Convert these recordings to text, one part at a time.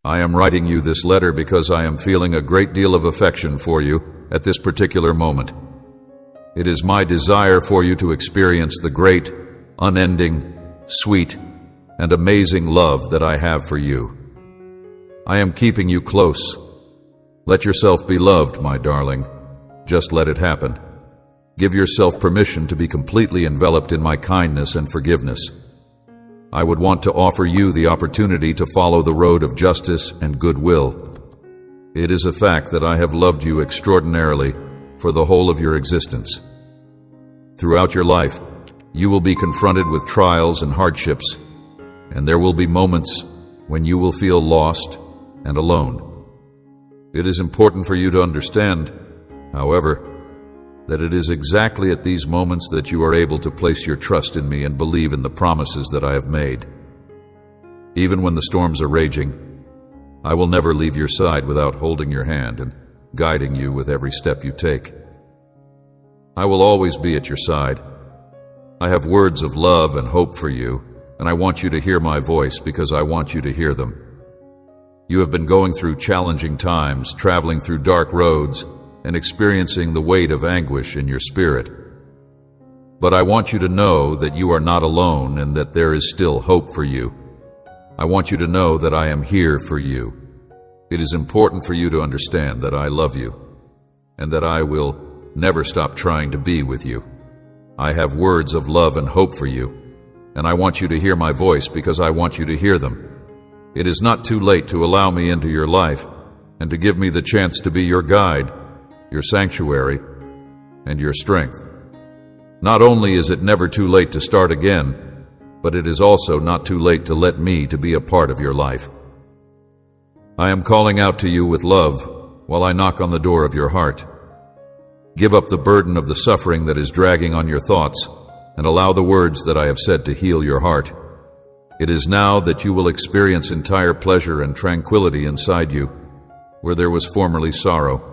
I am writing you this letter because I am feeling a great deal of affection for you at this particular moment. It is my desire for you to experience the great, unending, sweet, and amazing love that I have for you. I am keeping you close. Let yourself be loved, my darling. Just let it happen. Give yourself permission to be completely enveloped in my kindness and forgiveness. I would want to offer you the opportunity to follow the road of justice and goodwill. It is a fact that I have loved you extraordinarily for the whole of your existence. Throughout your life, you will be confronted with trials and hardships, and there will be moments when you will feel lost and alone. It is important for you to understand, however, that it is exactly at these moments that you are able to place your trust in me and believe in the promises that I have made. Even when the storms are raging, I will never leave your side without holding your hand and guiding you with every step you take. I will always be at your side. I have words of love and hope for you, and I want you to hear my voice because I want you to hear them. You have been going through challenging times, traveling through dark roads, and experiencing the weight of anguish in your spirit. But I want you to know that you are not alone and that there is still hope for you. I want you to know that I am here for you. It is important for you to understand that I love you and that I will never stop trying to be with you. I have words of love and hope for you, and I want you to hear my voice because I want you to hear them. It is not too late to allow me into your life and to give me the chance to be your guide, your sanctuary, and your strength. Not only is it never too late to start again, but it is also not too late to let me to be a part of your life. I am calling out to you with love while I knock on the door of your heart. Give up the burden of the suffering that is dragging on your thoughts and allow the words that I have said to heal your heart. It is now that you will experience entire pleasure and tranquility inside you, where there was formerly sorrow.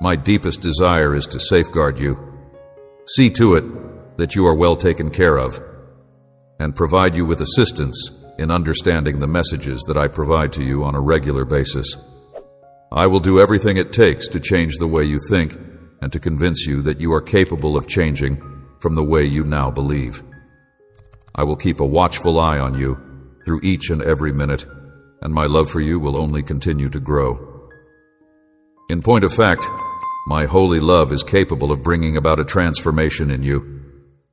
My deepest desire is to safeguard you, see to it that you are well taken care of, and provide you with assistance in understanding the messages that I provide to you on a regular basis. I will do everything it takes to change the way you think and to convince you that you are capable of changing from the way you now believe. I will keep a watchful eye on you through each and every minute, and my love for you will only continue to grow. In point of fact, my holy love is capable of bringing about a transformation in you.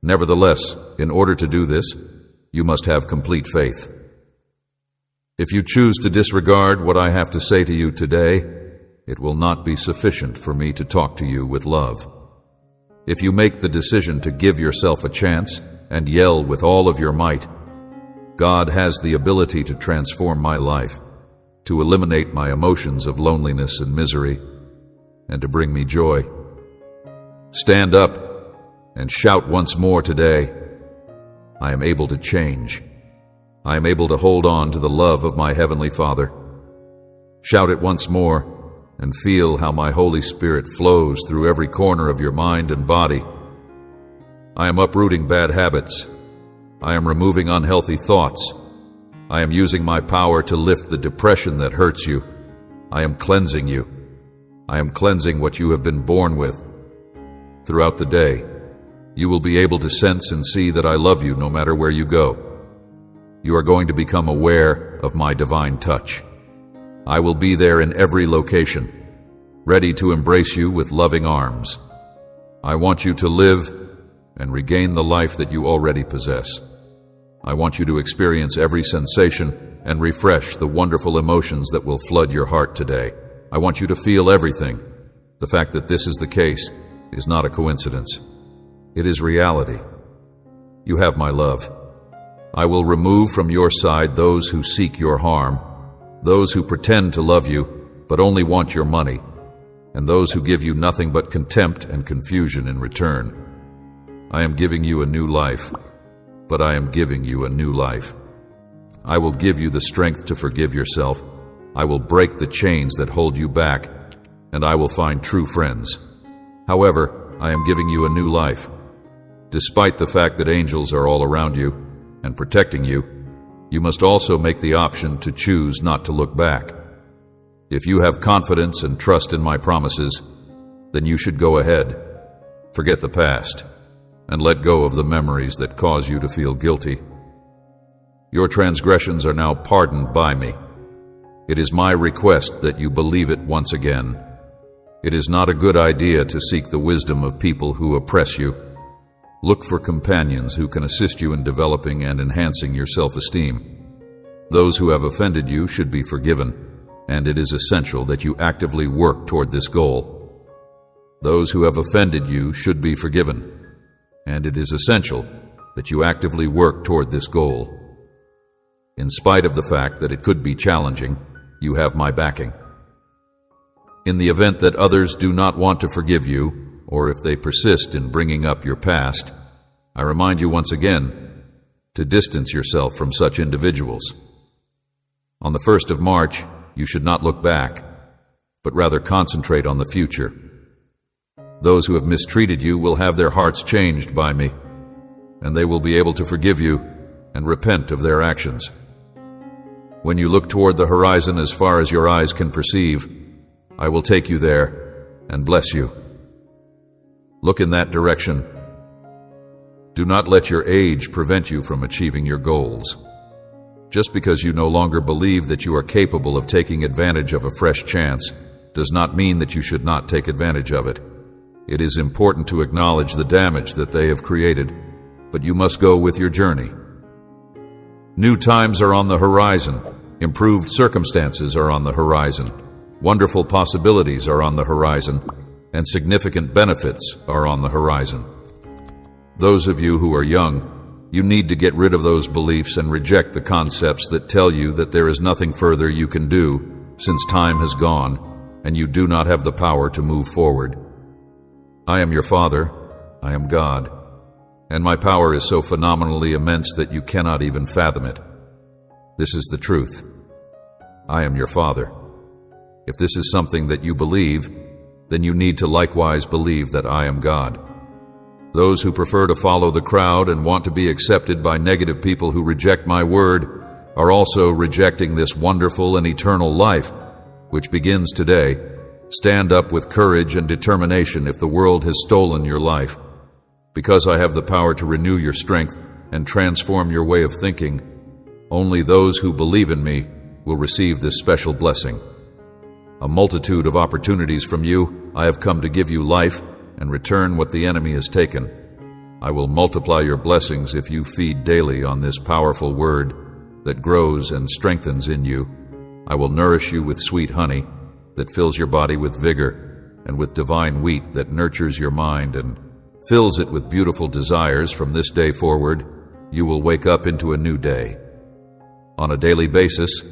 Nevertheless, in order to do this, you must have complete faith. If you choose to disregard what I have to say to you today, it will not be sufficient for me to talk to you with love. If you make the decision to give yourself a chance and yell with all of your might, God has the ability to transform my life, to eliminate my emotions of loneliness and misery, and to bring me joy. Stand up and shout once more today, I am able to change. I am able to hold on to the love of my Heavenly Father. Shout it once more and feel how my Holy Spirit flows through every corner of your mind and body. I am uprooting bad habits. I am removing unhealthy thoughts. I am using my power to lift the depression that hurts you. I am cleansing you. I am cleansing what you have been born with. Throughout the day, you will be able to sense and see that I love you no matter where you go. You are going to become aware of my divine touch. I will be there in every location, ready to embrace you with loving arms. I want you to live and regain the life that you already possess. I want you to experience every sensation and refresh the wonderful emotions that will flood your heart today. I want you to feel everything. The fact that this is the case is not a coincidence. It is reality. You have my love. I will remove from your side those who seek your harm, those who pretend to love you but only want your money, and those who give you nothing but contempt and confusion in return. I am giving you a new life, but I am giving you a new life. I will give you the strength to forgive yourself. I will break the chains that hold you back, and I will find true friends. However, I am giving you a new life. Despite the fact that angels are all around you and protecting you, you must also make the option to choose not to look back. If you have confidence and trust in my promises, then you should go ahead. Forget the past and let go of the memories that cause you to feel guilty. Your transgressions are now pardoned by me. It is my request that you believe it once again. It is not a good idea to seek the wisdom of people who oppress you. Look for companions who can assist you in developing and enhancing your self-esteem. Those who have offended you should be forgiven, and it is essential that you actively work toward this goal. Those who have offended you should be forgiven, and it is essential that you actively work toward this goal. In spite of the fact that it could be challenging, you have my backing. In the event that others do not want to forgive you, or if they persist in bringing up your past, I remind you once again to distance yourself from such individuals. On the 1st of March, you should not look back, but rather concentrate on the future. Those who have mistreated you will have their hearts changed by me, and they will be able to forgive you and repent of their actions. When you look toward the horizon as far as your eyes can perceive, I will take you there and bless you. Look in that direction. Do not let your age prevent you from achieving your goals. Just because you no longer believe that you are capable of taking advantage of a fresh chance does not mean that you should not take advantage of it. It is important to acknowledge the damage that they have created, but you must go with your journey. New times are on the horizon. Improved circumstances are on the horizon. Wonderful possibilities are on the horizon, and significant benefits are on the horizon. Those of you who are young, you need to get rid of those beliefs and reject the concepts that tell you that there is nothing further you can do since time has gone and you do not have the power to move forward. I am your Father, I am God, and my power is so phenomenally immense that you cannot even fathom it. This is the truth. I am your Father. If this is something that you believe, then you need to likewise believe that I am God. Those who prefer to follow the crowd and want to be accepted by negative people who reject my word are also rejecting this wonderful and eternal life, which begins today. Stand up with courage and determination if the world has stolen your life. Because I have the power to renew your strength and transform your way of thinking, only those who believe in me will receive this special blessing. A multitude of opportunities from you, I have come to give you life and return what the enemy has taken. I will multiply your blessings if you feed daily on this powerful word that grows and strengthens in you. I will nourish you with sweet honey that fills your body with vigor, and with divine wheat that nurtures your mind and fills it with beautiful desires. From this day forward, you will wake up into a new day. On a daily basis,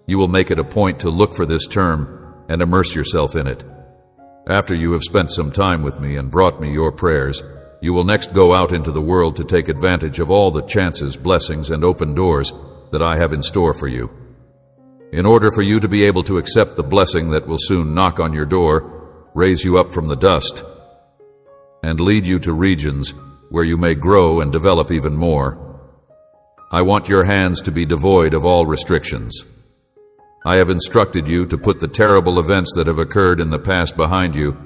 you will make it a point to look for this term and immerse yourself in it. After you have spent some time with me and brought me your prayers, you will next go out into the world to take advantage of all the chances, blessings, and open doors that I have in store for you. In order for you to be able to accept the blessing that will soon knock on your door, raise you up from the dust, and lead you to regions where you may grow and develop even more, I want your hands to be devoid of all restrictions. I have instructed you to put the terrible events that have occurred in the past behind you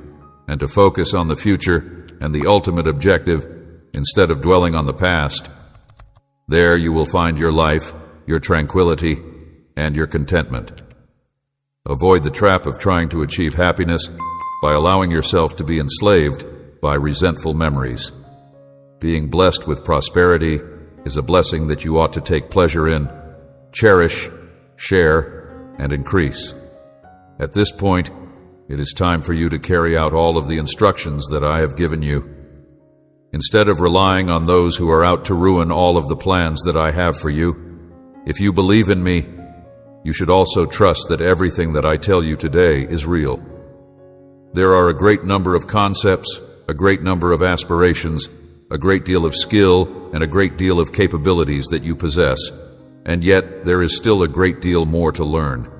and to focus on the future and the ultimate objective instead of dwelling on the past. There you will find your life, your tranquility, and your contentment. Avoid the trap of trying to achieve happiness by allowing yourself to be enslaved by resentful memories. Being blessed with prosperity is a blessing that you ought to take pleasure in, cherish, share, and increase. At this point, it is time for you to carry out all of the instructions that I have given you. Instead of relying on those who are out to ruin all of the plans that I have for you, if you believe in me, you should also trust that everything that I tell you today is real. There are a great number of concepts, a great number of aspirations, a great deal of skill, and a great deal of capabilities that you possess, and yet there is still a great deal more to learn.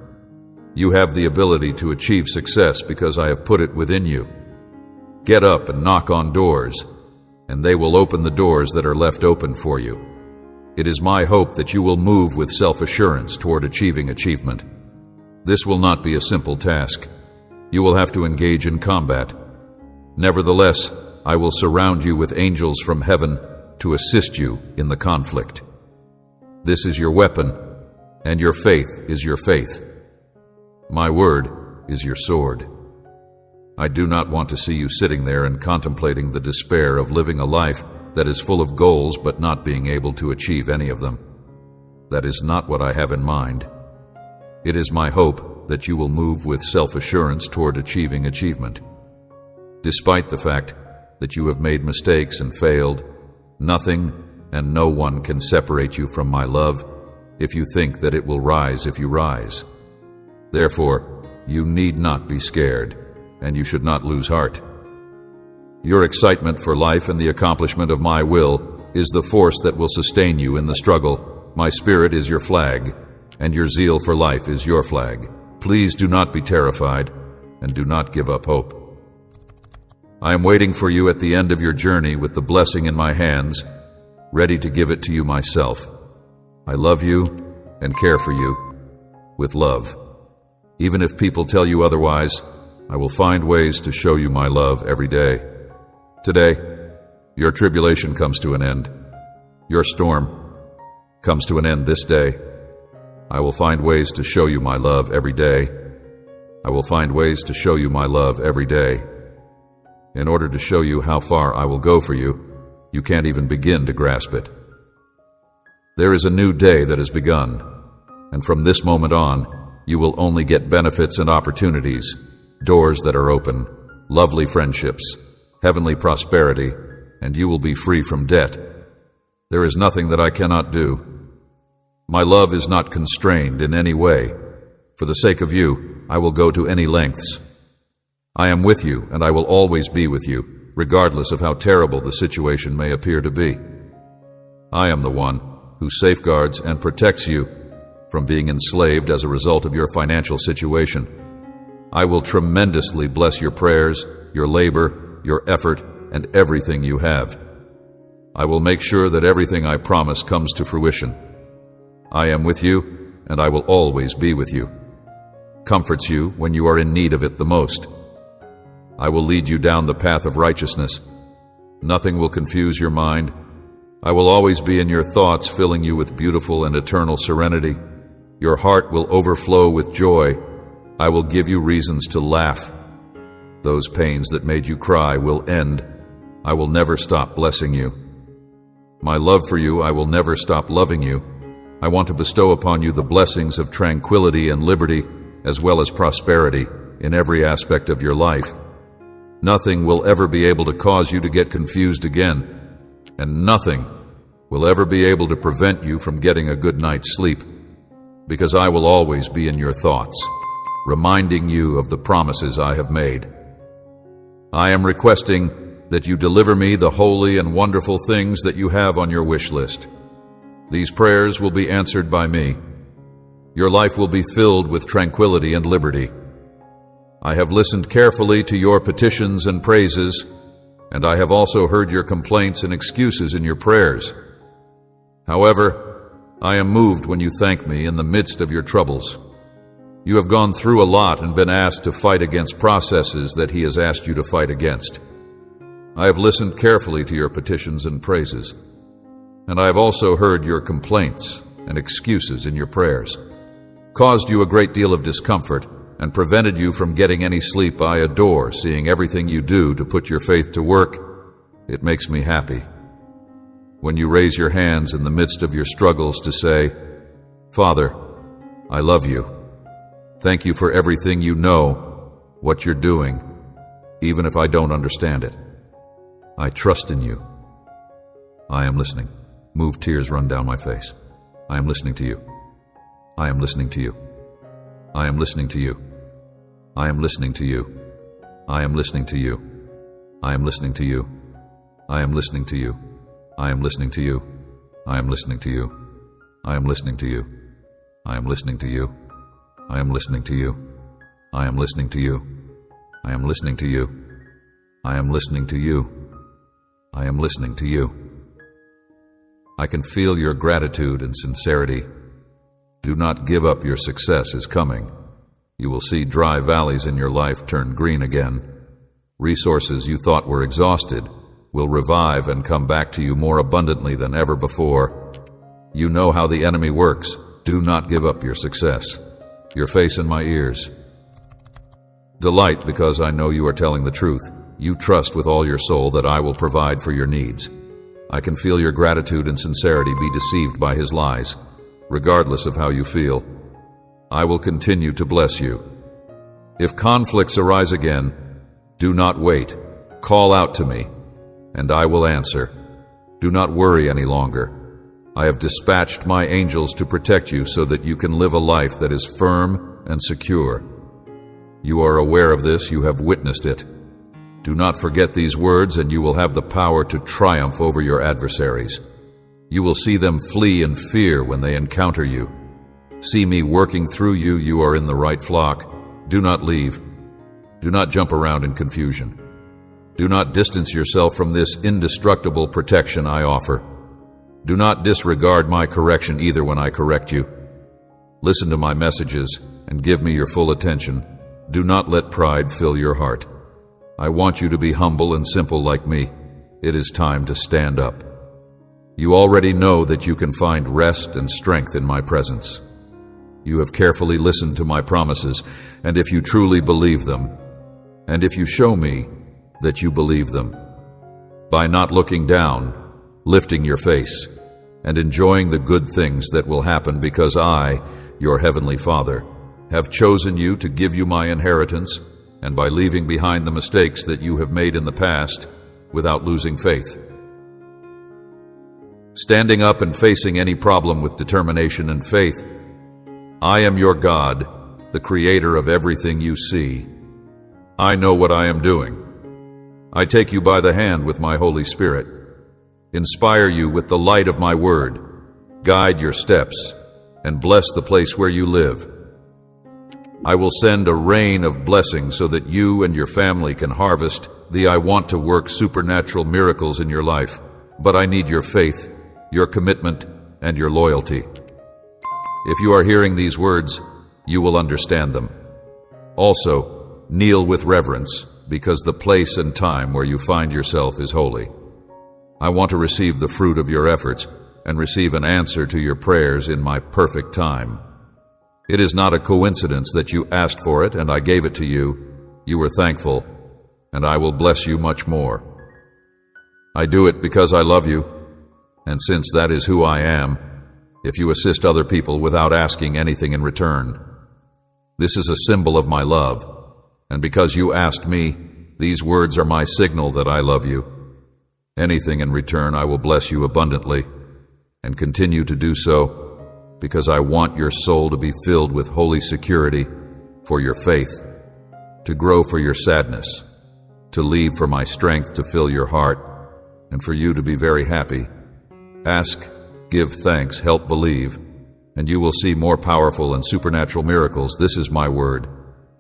You have the ability to achieve success because I have put it within you. Get up and knock on doors, and they will open the doors that are left open for you. It is my hope that you will move with self-assurance toward achieving achievement. This will not be a simple task. You will have to engage in combat. Nevertheless, I will surround you with angels from heaven to assist you in the conflict. This is your weapon, and your faith is your faith. My word is your sword. I do not want to see you sitting there and contemplating the despair of living a life that is full of goals but not being able to achieve any of them. That is not what I have in mind. It is my hope that you will move with self-assurance toward achieving achievement. Despite the fact that you have made mistakes and failed, nothing and no one can separate you from my love if you think that it will rise if you rise. Therefore, you need not be scared, and you should not lose heart. Your excitement for life and the accomplishment of my will is the force that will sustain you in the struggle. My spirit is your flag, and your zeal for life is your flag. Please do not be terrified, and do not give up hope. I am waiting for you at the end of your journey with the blessing in my hands, ready to give it to you myself. I love you and care for you with love. Even if people tell you otherwise, I will find ways to show you my love every day. Today, your tribulation comes to an end. Your storm comes to an end this day. I will find ways to show you my love every day. I will find ways to show you my love every day. In order to show you how far I will go for you, you can't even begin to grasp it. There is a new day that has begun, and from this moment on, you will only get benefits and opportunities, doors that are open, lovely friendships, heavenly prosperity, and you will be free from debt. There is nothing that I cannot do. My love is not constrained in any way. For the sake of you, I will go to any lengths. I am with you, and I will always be with you, regardless of how terrible the situation may appear to be. I am the one who safeguards and protects you from being enslaved as a result of your financial situation. I will tremendously bless your prayers, your labor, your effort, and everything you have. I will make sure that everything I promise comes to fruition. I am with you, and I will always be with you. Comforts you when you are in need of it the most. I will lead you down the path of righteousness. Nothing will confuse your mind. I will always be in your thoughts, filling you with beautiful and eternal serenity. Your heart will overflow with joy. I will give you reasons to laugh. Those pains that made you cry will end. I will never stop blessing you. My love for you, I will never stop loving you. I want to bestow upon you the blessings of tranquility and liberty, as well as prosperity in every aspect of your life. Nothing will ever be able to cause you to get confused again, and nothing will ever be able to prevent you from getting a good night's sleep, because I will always be in your thoughts, reminding you of the promises I have made. I am requesting that you deliver me the holy and wonderful things that you have on your wish list. These prayers will be answered by me. Your life will be filled with tranquility and liberty. I have listened carefully to your petitions and praises, and I have also heard your complaints and excuses in your prayers. However, I am moved when you thank me in the midst of your troubles. You have gone through a lot and been asked to fight against processes that He has asked you to fight against. I have listened carefully to your petitions and praises, and I have also heard your complaints and excuses in your prayers. Caused you a great deal of discomfort and prevented you from getting any sleep. I adore seeing everything you do to put your faith to work. It makes me happy. When you raise your hands in the midst of your struggles to say, Father, I love you. Thank you for everything you know, what you're doing, even if I don't understand it. I trust in you. I am listening. Move tears run down my face. I am listening to you. I am listening to you. I am listening to you. I am listening to you. I am listening to you. I am listening to you. I am listening to you. I am listening to you. I am listening to you. I am listening to you. I am listening to you. I am listening to you. I am listening to you. I am listening to you. I am listening to you. I am listening to you. I can feel your gratitude and sincerity. Do not give up, your success is coming. You will see dry valleys in your life turn green again. Resources you thought were exhausted will revive and come back to you more abundantly than ever before. You know how the enemy works. Do not give up your success. Your face in my ears. Delight because I know you are telling the truth. You trust with all your soul that I will provide for your needs. I can feel your gratitude and sincerity. Be deceived by his lies, regardless of how you feel. I will continue to bless you. If conflicts arise again, do not wait. Call out to me, and I will answer. Do not worry any longer. I have dispatched my angels to protect you so that you can live a life that is firm and secure. You are aware of this, you have witnessed it. Do not forget these words, and you will have the power to triumph over your adversaries. You will see them flee in fear when they encounter you. See me working through you. You are in the right flock. Do not leave. Do not jump around in confusion. Do not distance yourself from this indestructible protection I offer. Do not disregard my correction either when I correct you. Listen to my messages and give me your full attention. Do not let pride fill your heart. I want you to be humble and simple like me. It is time to stand up. You already know that you can find rest and strength in my presence. You have carefully listened to my promises, and if you truly believe them, and if you show me that you believe them, by not looking down, lifting your face, and enjoying the good things that will happen because I, your heavenly Father, have chosen you to give you my inheritance, and by leaving behind the mistakes that you have made in the past without losing faith. Standing up and facing any problem with determination and faith. I am your God, the creator of everything you see. I know what I am doing. I take you by the hand with my Holy Spirit, inspire you with the light of my word, guide your steps, and bless the place where you live. I will send a rain of blessings so that you and your family can harvest I want to work supernatural miracles in your life, but I need your faith, your commitment, and your loyalty. If you are hearing these words, you will understand them. Also, kneel with reverence, because the place and time where you find yourself is holy. I want to receive the fruit of your efforts and receive an answer to your prayers in my perfect time. It is not a coincidence that you asked for it and I gave it to you. You were thankful, and I will bless you much more. I do it because I love you, and since that is who I am, if you assist other people without asking anything in return, this is a symbol of my love, and because you asked me, these words are my signal that I love you. Anything in return, I will bless you abundantly, and continue to do so, because I want your soul to be filled with holy security for your faith, to grow for your sadness, to leave for my strength to fill your heart, and for you to be very happy. Ask, give thanks, help believe, and you will see more powerful and supernatural miracles. This is my word.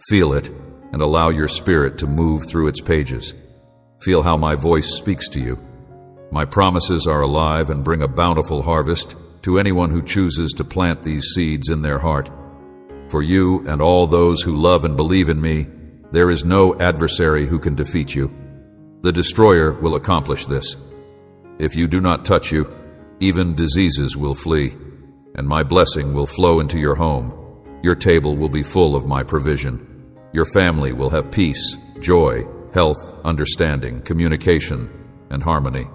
Feel it, and allow your spirit to move through its pages. Feel how my voice speaks to you. My promises are alive and bring a bountiful harvest to anyone who chooses to plant these seeds in their heart. For you and all those who love and believe in me, there is no adversary who can defeat you. The destroyer will accomplish this. If you do not touch you, even diseases will flee, and my blessing will flow into your home. Your table will be full of my provision. Your family will have peace, joy, health, understanding, communication, and harmony.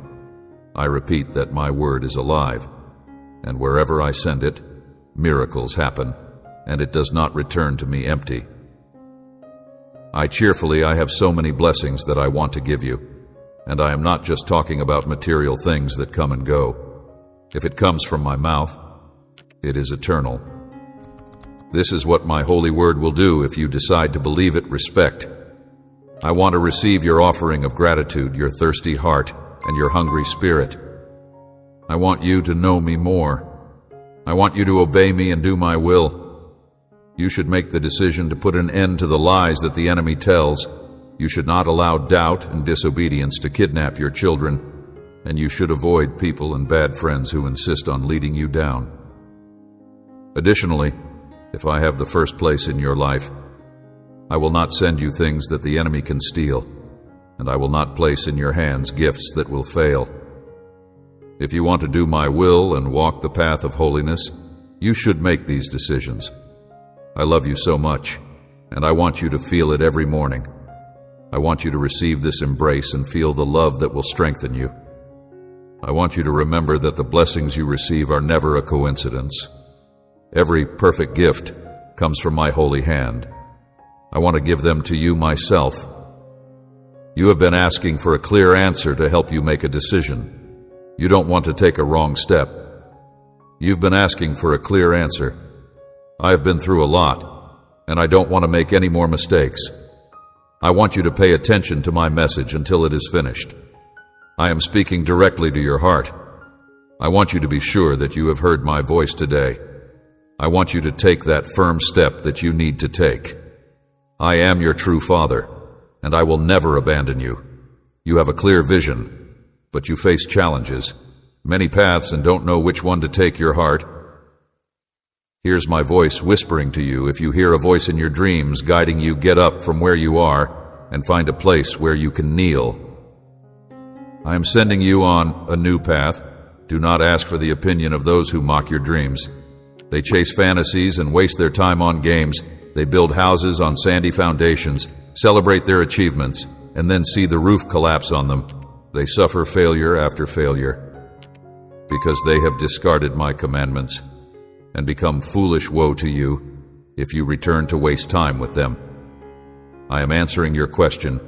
I repeat that my word is alive, and wherever I send it, miracles happen, and it does not return to me empty. I have so many blessings that I want to give you, and I am not just talking about material things that come and go. If it comes from my mouth, it is eternal. This is what my holy word will do if you decide to believe it. Respect. I want to receive your offering of gratitude, your thirsty heart, and your hungry spirit. I want you to know me more. I want you to obey me and do my will. You should make the decision to put an end to the lies that the enemy tells. You should not allow doubt and disobedience to kidnap your children. and you should avoid people and bad friends who insist on leading you down. Additionally, if I have the first place in your life, I will not send you things that the enemy can steal, and I will not place in your hands gifts that will fail. If you want to do my will and walk the path of holiness, you should make these decisions. I love you so much, and I want you to feel it every morning. I want you to receive this embrace and feel the love that will strengthen you. I want you to remember that the blessings you receive are never a coincidence. Every perfect gift comes from my holy hand. I want to give them to you myself. You have been asking for a clear answer to help you make a decision. You don't want to take a wrong step. You've been asking for a clear answer. I have been through a lot, and I don't want to make any more mistakes. I want you to pay attention to my message until it is finished. I am speaking directly to your heart. I want you to be sure that you have heard my voice today. I want you to take that firm step that you need to take. I am your true Father, and I will never abandon you. You have a clear vision, but you face challenges, many paths, and don't know which one to take your heart. Here's my voice whispering to you. If you hear a voice in your dreams guiding you, get up from where you are and find a place where you can kneel. I am sending you on a new path. Do not ask for the opinion of those who mock your dreams. They chase fantasies and waste their time on games. They build houses on sandy foundations, celebrate their achievements, and then see the roof collapse on them. They suffer failure after failure because they have discarded my commandments and become foolish. Woe to you if you return to waste time with them. I am answering your question.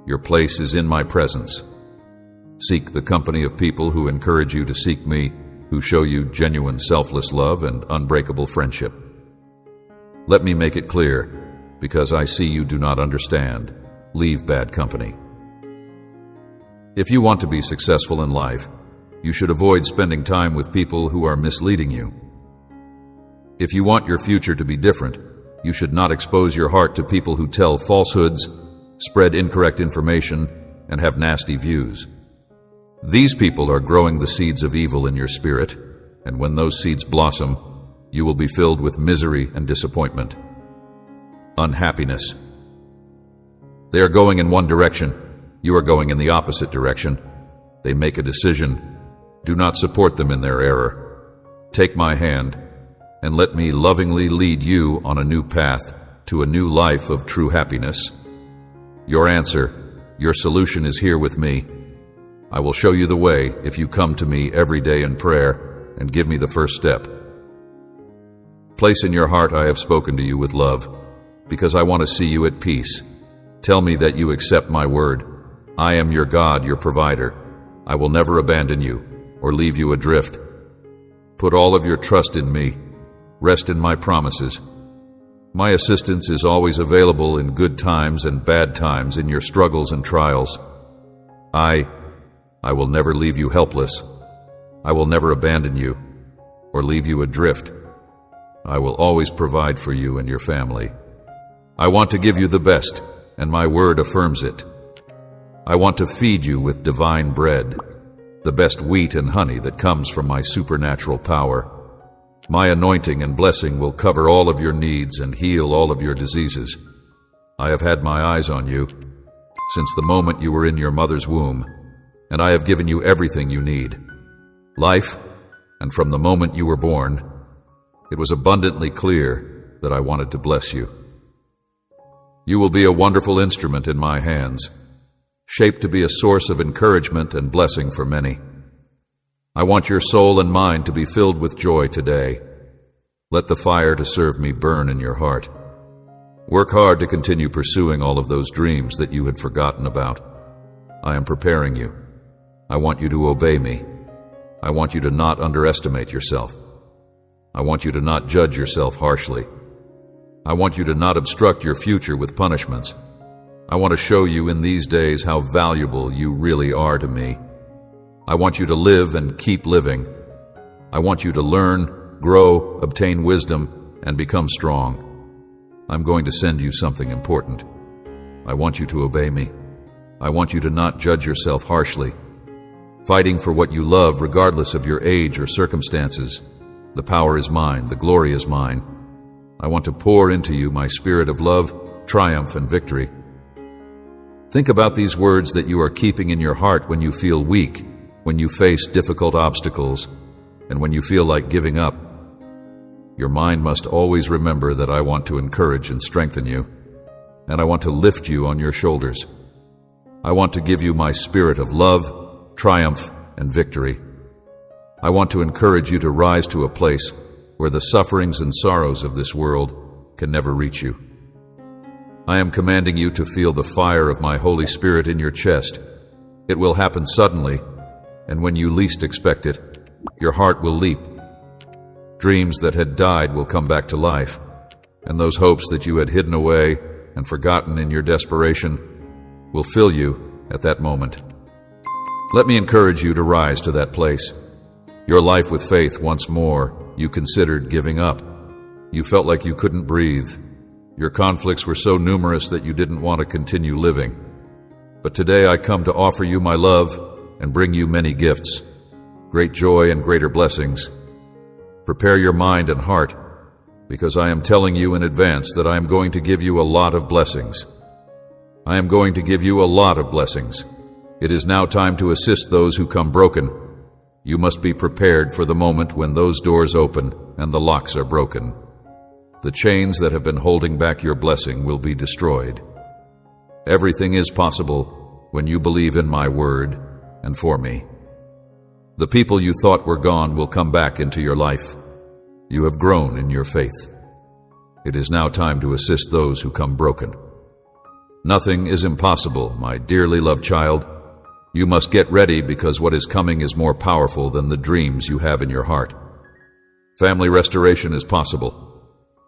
Your place is in my presence. Seek the company of people who encourage you to seek me, who show you genuine selfless love and unbreakable friendship. Let me make it clear, because I see you do not understand. Leave bad company. If you want to be successful in life, you should avoid spending time with people who are misleading you. If you want your future to be different, you should not expose your heart to people who tell falsehoods, spread incorrect information, and have nasty views. These people are growing the seeds of evil in your spirit, and when those seeds blossom, you will be filled with misery and disappointment, unhappiness. They are going in one direction. You are going in the opposite direction. They make a decision. Do not support them in their error. Take my hand, and let me lovingly lead you on a new path to a new life of true happiness. Your answer, your solution is here with me. I will show you the way if you come to me every day in prayer and give me the first step. Place in your heart I have spoken to you with love, because I want to see you at peace. Tell me that you accept my word. I am your God, your provider. I will never abandon you or leave you adrift. Put all of your trust in me. Rest in my promises. My assistance is always available in good times and bad times, in your struggles and trials. I will never leave you helpless. I will never abandon you or leave you adrift. I will always provide for you and your family. I want to give you the best, and my word affirms it. I want to feed you with divine bread, the best wheat and honey that comes from my supernatural power. My anointing and blessing will cover all of your needs and heal all of your diseases. I have had my eyes on you since the moment you were in your mother's womb, and I have given you everything you need. Life, and from the moment you were born, it was abundantly clear that I wanted to bless you. You will be a wonderful instrument in my hands, shaped to be a source of encouragement and blessing for many. I want your soul and mind to be filled with joy today. Let the fire to serve me burn in your heart. Work hard to continue pursuing all of those dreams that you had forgotten about. I am preparing you. I want you to obey me. I want you to not underestimate yourself. I want you to not judge yourself harshly. I want you to not obstruct your future with punishments. I want to show you in these days how valuable you really are to me. I want you to live and keep living. I want you to learn, grow, obtain wisdom, and become strong. I'm going to send you something important. I want you to obey me. I want you to not judge yourself harshly. fighting for what you love regardless of your age or circumstances. The power is mine, the glory is mine. I want to pour into you my spirit of love, triumph, and victory. Think about these words that you are keeping in your heart when you feel weak, when you face difficult obstacles, and when you feel like giving up. Your mind must always remember that I want to encourage and strengthen you, and I want to lift you on your shoulders. I want to give you my spirit of love, triumph, and victory. I want to encourage you to rise to a place where the sufferings and sorrows of this world can never reach you. I am commanding you to feel the fire of my Holy Spirit in your chest. It will happen suddenly, and when you least expect it, your heart will leap. Dreams that had died will come back to life, and those hopes that you had hidden away and forgotten in your desperation will fill you at that moment. Let me encourage you to rise to that place. Your life with faith once more, you considered giving up. You felt like you couldn't breathe. Your conflicts were so numerous that you didn't want to continue living. But today I come to offer you my love and bring you many gifts, great joy and greater blessings. Prepare your mind and heart, because I am telling you in advance that I am going to give you a lot of blessings. I am going to give you a lot of blessings. It is now time to assist those who come broken. You must be prepared for the moment when those doors open and the locks are broken. The chains that have been holding back your blessing will be destroyed. Everything is possible when you believe in my word and for me. The people you thought were gone will come back into your life. You have grown in your faith. It is now time to assist those who come broken. Nothing is impossible, my dearly loved child. You must get ready because what is coming is more powerful than the dreams you have in your heart. Family restoration is possible.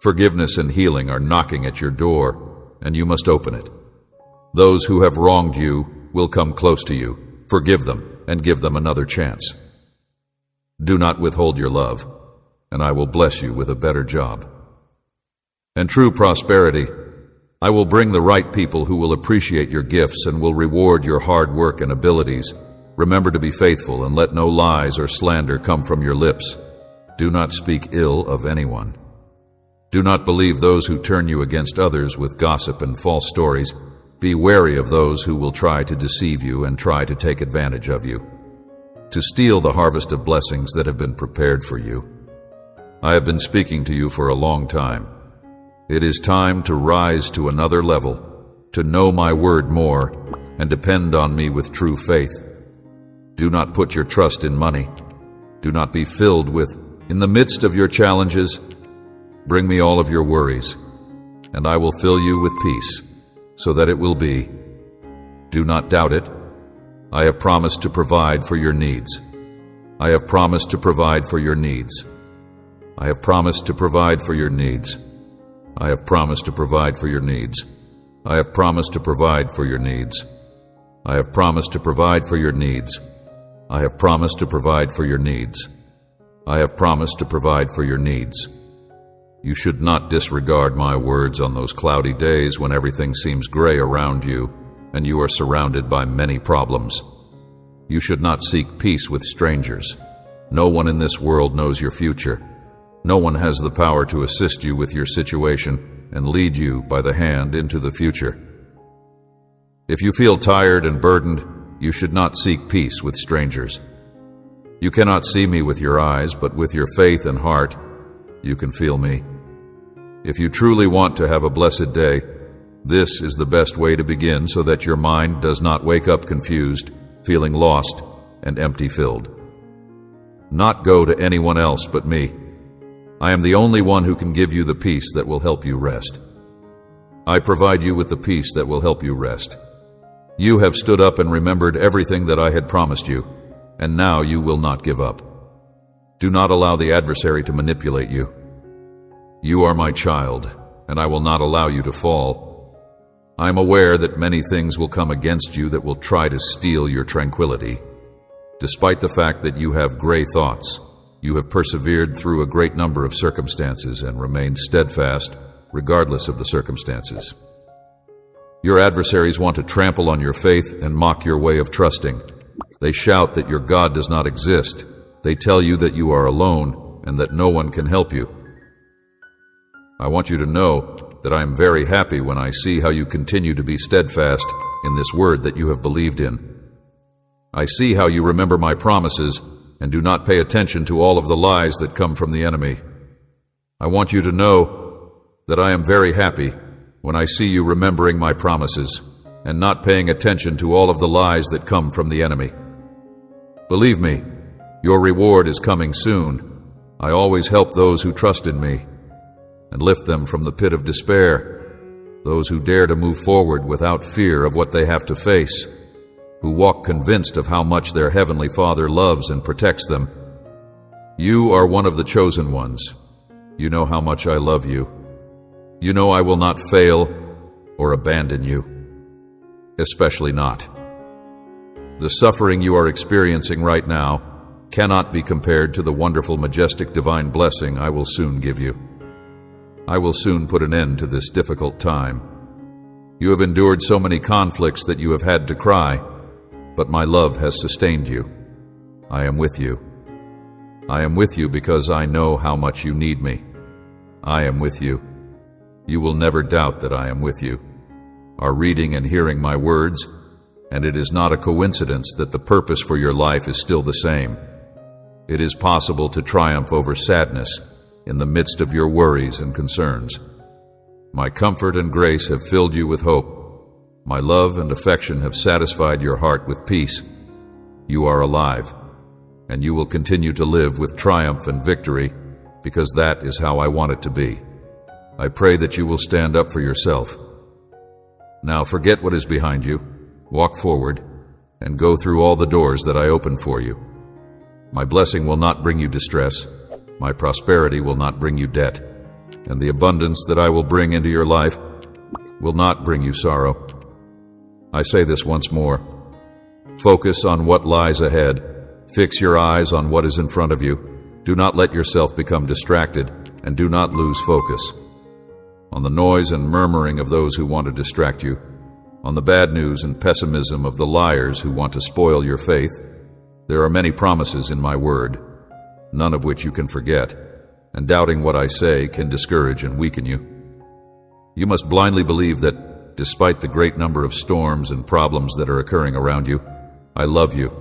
Forgiveness and healing are knocking at your door, and you must open it. Those who have wronged you will come close to you. Forgive them and give them another chance. Do not withhold your love, and I will bless you with a better job. And true prosperity, I will bring the right people who will appreciate your gifts and will reward your hard work and abilities. Remember to be faithful and let no lies or slander come from your lips. Do not speak ill of anyone. Do not believe those who turn you against others with gossip and false stories. Be wary of those who will try to deceive you and try to take advantage of you, to steal the harvest of blessings that have been prepared for you. I have been speaking to you for a long time. It is time to rise to another level, to know my word more, and depend on me with true faith. Do not put your trust in money. Do not be filled with, in the midst of your challenges, bring me all of your worries, and I will fill you with peace, so that it will be. Do not doubt it. I have promised to provide for your needs. I have promised to provide for your needs. I have promised to provide for your needs. I have promised to provide for your needs. I have promised to provide for your needs. I have promised to provide for your needs. I have promised to provide for your needs. I have promised to provide for your needs. You should not disregard my words on those cloudy days when everything seems gray around you and you are surrounded by many problems. You should not seek peace with strangers. No one in this world knows your future. No one has the power to assist you with your situation and lead you by the hand into the future. If you feel tired and burdened, you should not seek peace with strangers. You cannot see me with your eyes, but with your faith and heart, you can feel me. If you truly want to have a blessed day, this is the best way to begin so that your mind does not wake up confused, feeling lost and empty-filled. Not go to anyone else but me. I am the only one who can give you the peace that will help you rest. I provide you with the peace that will help you rest. You have stood up and remembered everything that I had promised you, and now you will not give up. Do not allow the adversary to manipulate you. You are my child, and I will not allow you to fall. I am aware that many things will come against you that will try to steal your tranquility. Despite the fact that you have gray thoughts, you have persevered through a great number of circumstances and remained steadfast regardless of the circumstances. Your adversaries want to trample on your faith and mock your way of trusting. They shout that your God does not exist. They tell you that you are alone and that no one can help you. I want you to know that I am very happy when I see how you continue to be steadfast in this word that you have believed in. I see how you remember my promises and do not pay attention to all of the lies that come from the enemy. I want you to know that I am very happy when I see you remembering my promises and not paying attention to all of the lies that come from the enemy. Believe me, your reward is coming soon. I always help those who trust in me and lift them from the pit of despair, those who dare to move forward without fear of what they have to face, who walk convinced of how much their Heavenly Father loves and protects them. You are one of the chosen ones. You know how much I love you. You know I will not fail or abandon you, especially not. The suffering you are experiencing right now cannot be compared to the wonderful, majestic, divine blessing I will soon give you. I will soon put an end to this difficult time. You have endured so many conflicts that you have had to cry, but my love has sustained you. I am with you. I am with you because I know how much you need me. I am with you. You will never doubt that I am with you, are reading and hearing my words, and it is not a coincidence that the purpose for your life is still the same. It is possible to triumph over sadness in the midst of your worries and concerns. My comfort and grace have filled you with hope. My love and affection have satisfied your heart with peace. You are alive, and you will continue to live with triumph and victory because that is how I want it to be. I pray that you will stand up for yourself. Now forget what is behind you, walk forward, and go through all the doors that I open for you. My blessing will not bring you distress. My prosperity will not bring you debt, and the abundance that I will bring into your life will not bring you sorrow. I say this once more. Focus on what lies ahead. Fix your eyes on what is in front of you. Do not let yourself become distracted, and do not lose focus on the noise and murmuring of those who want to distract you, on the bad news and pessimism of the liars who want to spoil your faith. There are many promises in my word, none of which you can forget, and doubting what I say can discourage and weaken you. You must blindly believe that, despite the great number of storms and problems that are occurring around you, I love you,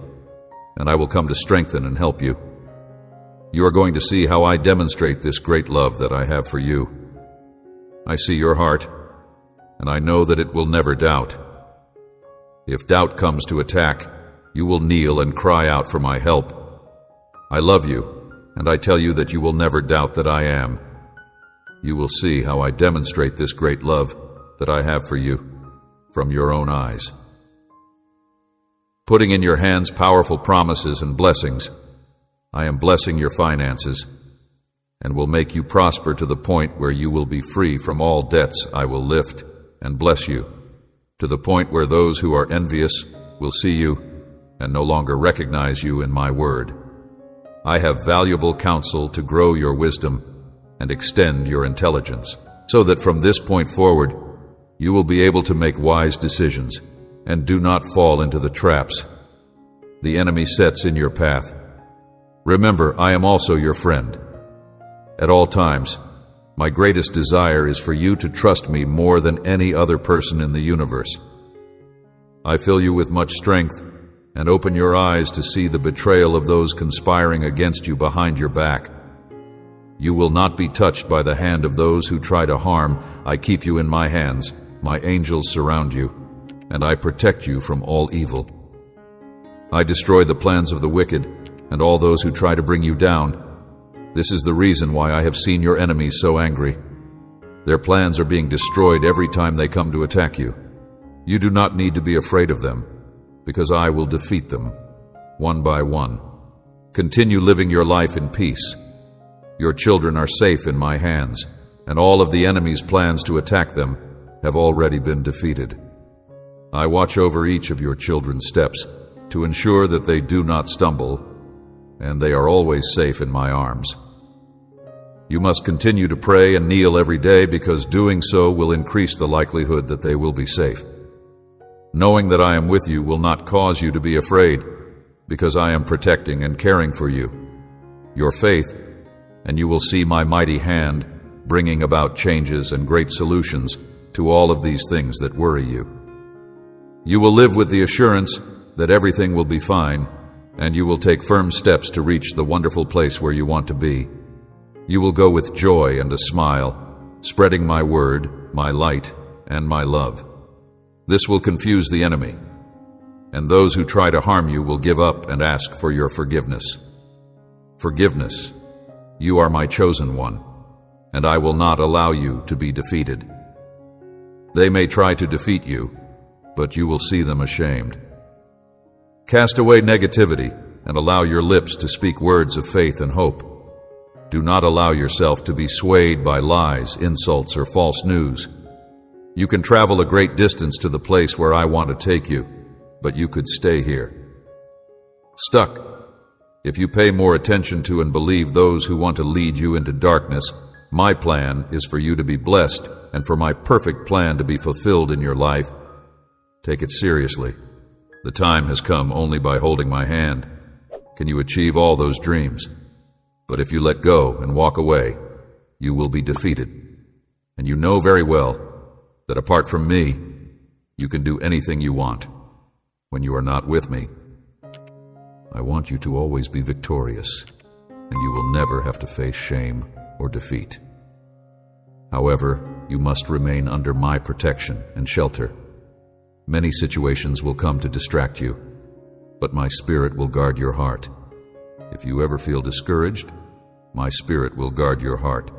and I will come to strengthen and help you. You are going to see how I demonstrate this great love that I have for you. I see your heart, and I know that it will never doubt. If doubt comes to attack, you will kneel and cry out for my help. I love you, and I tell you that you will never doubt that I am. You will see how I demonstrate this great love that I have for you from your own eyes. Putting in your hands powerful promises and blessings, I am blessing your finances and will make you prosper to the point where you will be free from all debts. I will lift and bless you to the point where those who are envious will see you and no longer recognize you in my word. I have valuable counsel to grow your wisdom and extend your intelligence, so that from this point forward, you will be able to make wise decisions and do not fall into the traps the enemy sets in your path. Remember, I am also your friend. At all times, my greatest desire is for you to trust me more than any other person in the universe. I fill you with much strength and open your eyes to see the betrayal of those conspiring against you behind your back. You will not be touched by the hand of those who try to harm. I keep you in my hands. My angels surround you, and I protect you from all evil. I destroy the plans of the wicked and all those who try to bring you down. This is the reason why I have seen your enemies so angry. Their plans are being destroyed every time they come to attack you. You do not need to be afraid of them, because I will defeat them, one by one. Continue living your life in peace. Your children are safe in my hands, and all of the enemy's plans to attack them have already been defeated. I watch over each of your children's steps to ensure that they do not stumble, and they are always safe in my arms. You must continue to pray and kneel every day, because doing so will increase the likelihood that they will be safe. Knowing that I am with you will not cause you to be afraid. because I am protecting and caring for you. Your faith, and you will see my mighty hand bringing about changes and great solutions to all of these things that worry you. You will live with the assurance that everything will be fine, and you will take firm steps to reach the wonderful place where you want to be. You will go with joy and a smile, spreading my word, my light, and my love. This will confuse the enemy, and those who try to harm you will give up and ask for your forgiveness. Forgiveness. You are my chosen one, and I will not allow you to be defeated. They may try to defeat you, but you will see them ashamed. Cast away negativity and allow your lips to speak words of faith and hope. Do not allow yourself to be swayed by lies, insults, or false news. You can travel a great distance to the place where I want to take you, but you could stay here. Stuck. If you pay more attention to and believe those who want to lead you into darkness, my plan is for you to be blessed and for my perfect plan to be fulfilled in your life. Take it seriously. The time has come only by holding my hand. Can you achieve all those dreams? But if you let go and walk away, you will be defeated. And you know very well that apart from me, you can do anything you want. When you are not with me, I want you to always be victorious, and you will never have to face shame or defeat. However, you must remain under my protection and shelter. Many situations will come to distract you, but my spirit will guard your heart. If you ever feel discouraged, my spirit will guard your heart,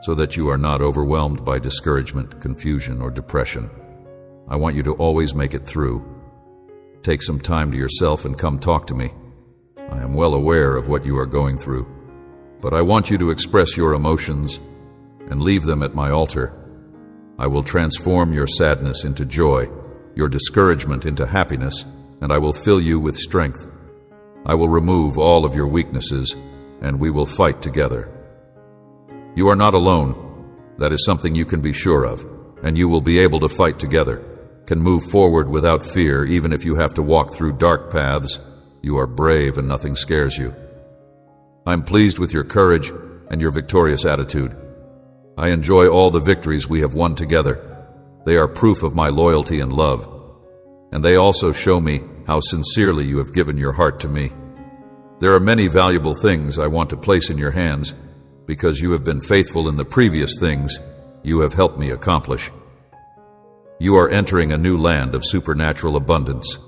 so that you are not overwhelmed by discouragement, confusion, or depression. I want you to always make it through. Take some time to yourself and come talk to me. I am well aware of what you are going through, but I want you to express your emotions and leave them at my altar. I will transform your sadness into joy, your discouragement into happiness, and I will fill you with strength. I will remove all of your weaknesses, and we will fight together. You are not alone. That is something you can be sure of, and you will be able to fight together, can move forward without fear even if you have to walk through dark paths. You are brave and nothing scares you. I'm pleased with your courage and your victorious attitude. I enjoy all the victories we have won together. They are proof of my loyalty and love, and they also show me how sincerely you have given your heart to me. There are many valuable things I want to place in your hands because you have been faithful in the previous things you have helped me accomplish. You are entering a new land of supernatural abundance.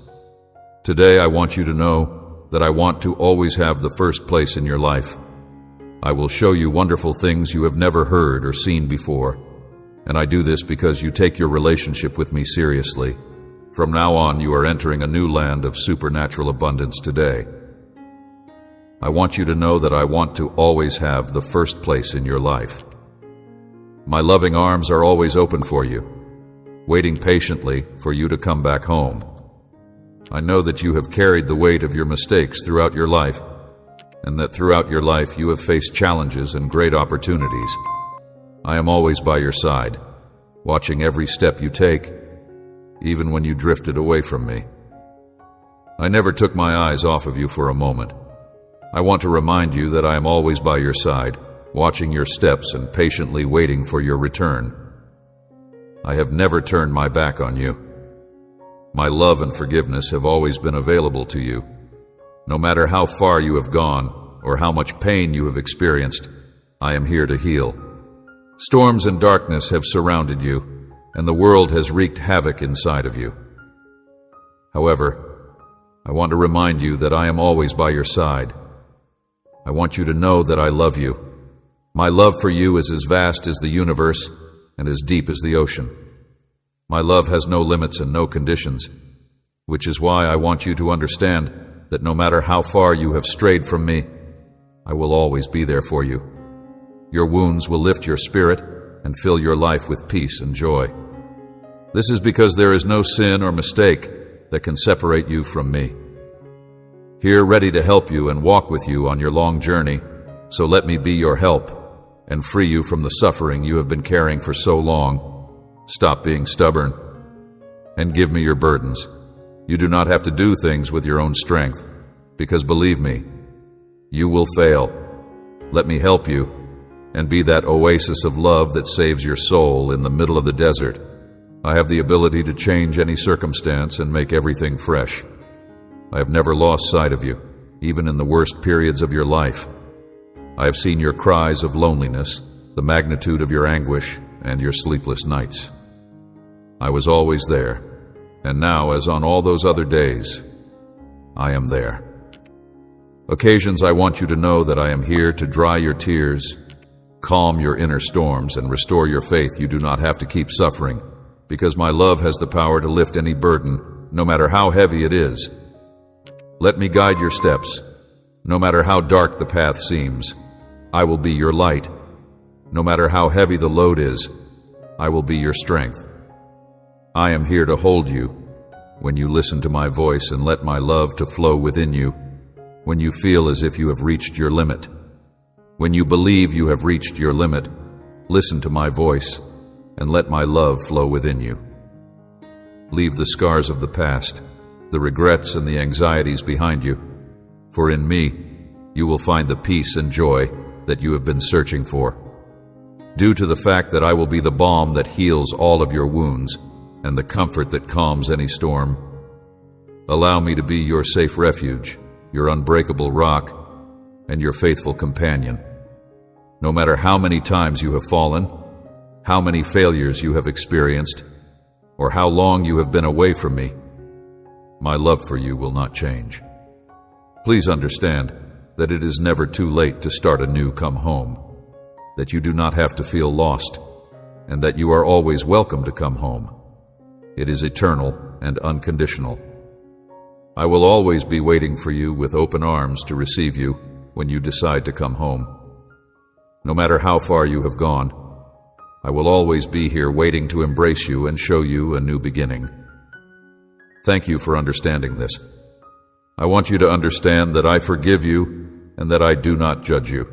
Today I want you to know that I want to always have the first place in your life. I will show you wonderful things you have never heard or seen before, and I do this because you take your relationship with me seriously. From now on, you are entering a new land of supernatural abundance today. I want you to know that I want to always have the first place in your life. My loving arms are always open for you, waiting patiently for you to come back home. I know that you have carried the weight of your mistakes throughout your life, and that throughout your life you have faced challenges and great opportunities. I am always by your side, watching every step you take, even when you drifted away from me. I never took my eyes off of you for a moment. I want to remind you that I am always by your side, watching your steps and patiently waiting for your return. I have never turned my back on you. My love and forgiveness have always been available to you. No matter how far you have gone or how much pain you have experienced, I am here to heal. Storms and darkness have surrounded you, and the world has wreaked havoc inside of you. However, I want to remind you that I am always by your side. I want you to know that I love you. My love for you is as vast as the universe and as deep as the ocean. My love has no limits and no conditions, which is why I want you to understand that no matter how far you have strayed from me, I will always be there for you. Your wounds will lift your spirit and fill your life with peace and joy. This is because there is no sin or mistake that can separate you from me. Here, ready to help you and walk with you on your long journey, so let me be your help and free you from the suffering you have been carrying for so long. Stop being stubborn and give me your burdens. You do not have to do things with your own strength. because believe me, you will fail. Let me help you and be that oasis of love that saves your soul in the middle of the desert. I have the ability to change any circumstance and make everything fresh. I have never lost sight of you, even in the worst periods of your life. I have seen your cries of loneliness, the magnitude of your anguish, and your sleepless nights. I was always there, and now, as on all those other days, I am there. Occasions I want you to know that I am here to dry your tears, calm your inner storms, and restore your faith. You do not have to keep suffering, because my love has the power to lift any burden, no matter how heavy it is. Let me guide your steps, no matter how dark the path seems. I will be your light. No matter how heavy the load is, I will be your strength. I am here to hold you when you listen to my voice and let my love to flow within you, when you feel as if you have reached your limit. When you believe you have reached your limit, listen to my voice and let my love flow within you. Leave the scars of the past, the regrets and the anxieties behind you, for in me you will find the peace and joy that you have been searching for. Due to the fact that I will be the balm that heals all of your wounds and the comfort that calms any storm, allow me to be your safe refuge, your unbreakable rock, and your faithful companion. No matter how many times you have fallen, how many failures you have experienced, or how long you have been away from me, my love for you will not change. Please understand that it is never too late to start anew. Come home, that you do not have to feel lost, and that you are always welcome to come home. It is eternal and unconditional. I will always be waiting for you with open arms to receive you when you decide to come home. No matter how far you have gone, I will always be here waiting to embrace you and show you a new beginning. Thank you for understanding this. I want you to understand that I forgive you and that I do not judge you.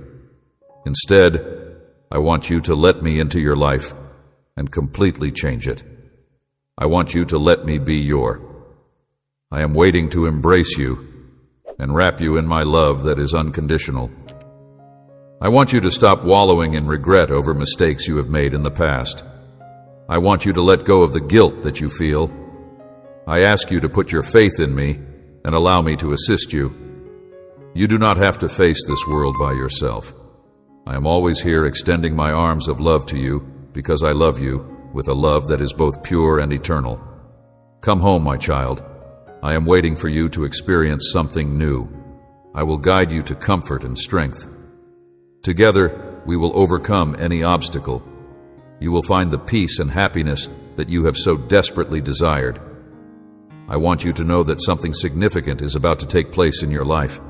Instead, I want you to let me into your life and completely change it. I want you to let me be your. I am waiting to embrace you and wrap you in my love that is unconditional. I want you to stop wallowing in regret over mistakes you have made in the past. I want you to let go of the guilt that you feel. I ask you to put your faith in me and allow me to assist you. You do not have to face this world by yourself. I am always here extending my arms of love to you because I love you with a love that is both pure and eternal. Come home, my child. I am waiting for you to experience something new. I will guide you to comfort and strength. Together, we will overcome any obstacle. You will find the peace and happiness that you have so desperately desired. I want you to know that something significant is about to take place in your life.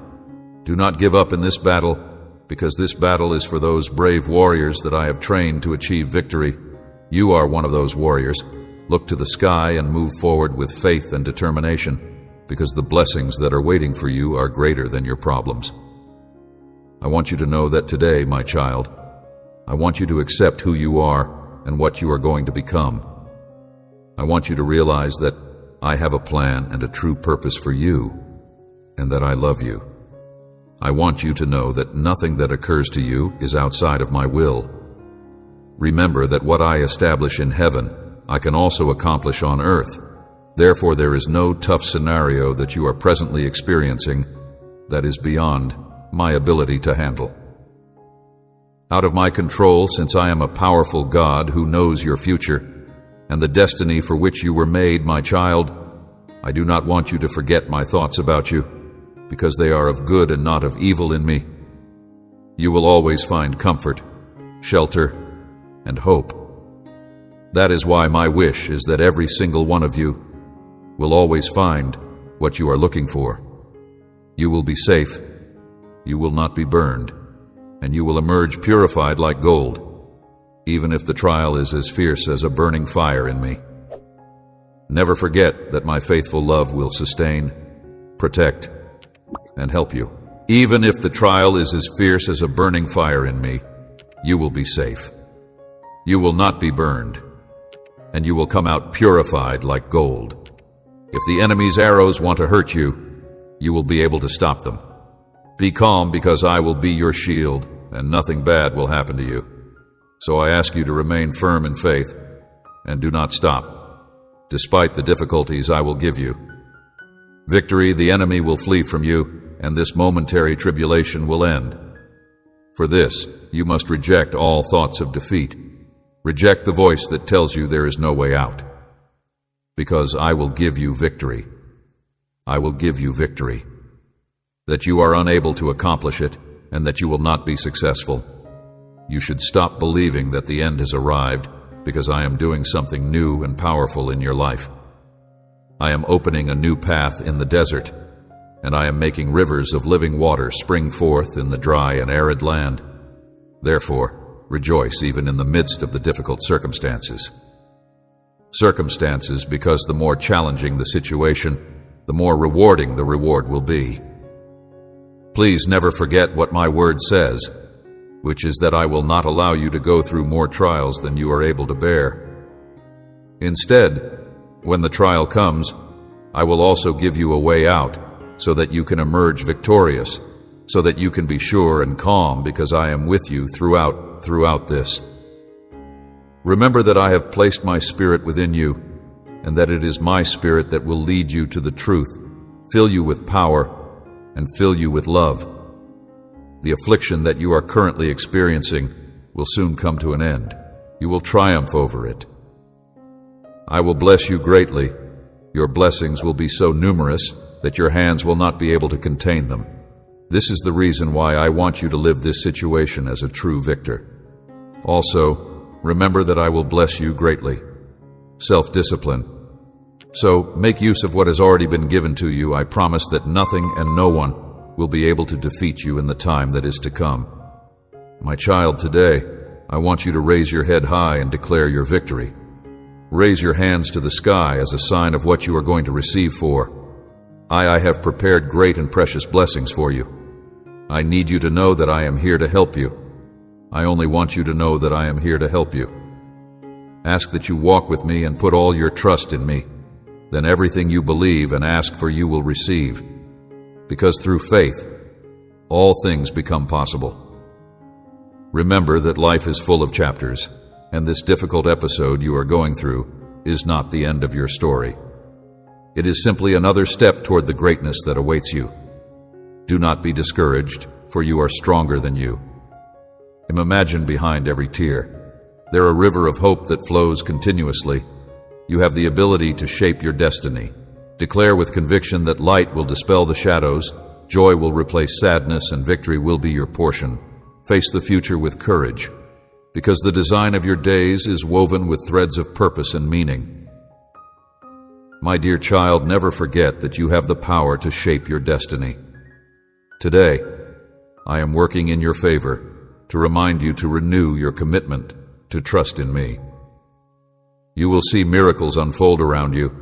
Do not give up in this battle, because this battle is for those brave warriors that I have trained to achieve victory. You are one of those warriors. Look to the sky and move forward with faith and determination, because the blessings that are waiting for you are greater than your problems. I want you to know that today, my child, I want you to accept who you are and what you are going to become. I want you to realize that I have a plan and a true purpose for you, and that I love you. I want you to know that nothing that occurs to you is outside of my will. Remember that what I establish in heaven, I can also accomplish on earth. Therefore, there is no tough scenario that you are presently experiencing that is beyond my ability to handle. Out of my control, since I am a powerful God who knows your future and the destiny for which you were made, my child, I do not want you to forget my thoughts about you, because they are of good and not of evil in me. You will always find comfort, shelter, and hope. That is why my wish is that every single one of you will always find what you are looking for. You will be safe, you will not be burned, and you will emerge purified like gold, even if the trial is as fierce as a burning fire in me. Never forget that my faithful love will sustain, protect, and help you. Even if the trial is as fierce as a burning fire in me, you will be safe. You will not be burned, and you will come out purified like gold. If the enemy's arrows want to hurt you, you will be able to stop them. Be calm, because I will be your shield, and nothing bad will happen to you. So I ask you to remain firm in faith, and do not stop, despite the difficulties I will give you. Victory, the enemy will flee from you, and this momentary tribulation will end. For this, you must reject all thoughts of defeat. Reject the voice that tells you there is no way out. Because I will give you victory. I will give you victory. That you are unable to accomplish it, and that you will not be successful. You should stop believing that the end has arrived, because I am doing something new and powerful in your life. I am opening a new path in the desert, and I am making rivers of living water spring forth in the dry and arid land. Therefore, rejoice even in the midst of the difficult circumstances. Circumstances, because the more challenging the situation, the more rewarding the reward will be. Please never forget what my word says, which is that I will not allow you to go through more trials than you are able to bear. Instead, when the trial comes, I will also give you a way out, so that you can emerge victorious, so that you can be sure and calm, because I am with you throughout this. Remember that I have placed my Spirit within you, and that it is my Spirit that will lead you to the truth, fill you with power, and fill you with love. The affliction that you are currently experiencing will soon come to an end. You will triumph over it. I will bless you greatly. Your blessings will be so numerous that your hands will not be able to contain them. This is the reason why I want you to live this situation as a true victor. Also, remember that I will bless you greatly. Self-discipline. So make use of what has already been given to you. I promise that nothing and no one will be able to defeat you in the time that is to come. My child, today, I want you to raise your head high and declare your victory. Raise your hands to the sky as a sign of what you are going to receive for. I have prepared great and precious blessings for you. I need you to know that I am here to help you. I only want you to know that I am here to help you. Ask that you walk with me and put all your trust in me. Then everything you believe and ask for you will receive. Because through faith, all things become possible. Remember that life is full of chapters, and this difficult episode you are going through is not the end of your story. It is simply another step toward the greatness that awaits you. Do not be discouraged, for you are stronger than you. Imagine behind every tear. There a river of hope that flows continuously. You have the ability to shape your destiny. Declare with conviction that light will dispel the shadows, joy will replace sadness, and victory will be your portion. Face the future with courage, because the design of your days is woven with threads of purpose and meaning. My dear child, never forget that you have the power to shape your destiny. Today, I am working in your favor to remind you to renew your commitment to trust in me. You will see miracles unfold around you.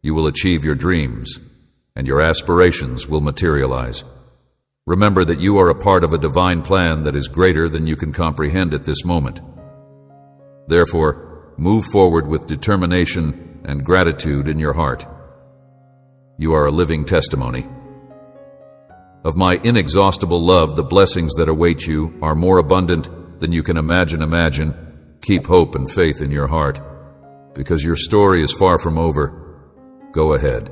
You will achieve your dreams, and your aspirations will materialize. Remember that you are a part of a divine plan that is greater than you can comprehend at this moment. Therefore, move forward with determination and gratitude in your heart. You are a living testimony. Of my inexhaustible love, the blessings that await you are more abundant than you can imagine. Keep hope and faith in your heart, because your story is far from over. Go ahead.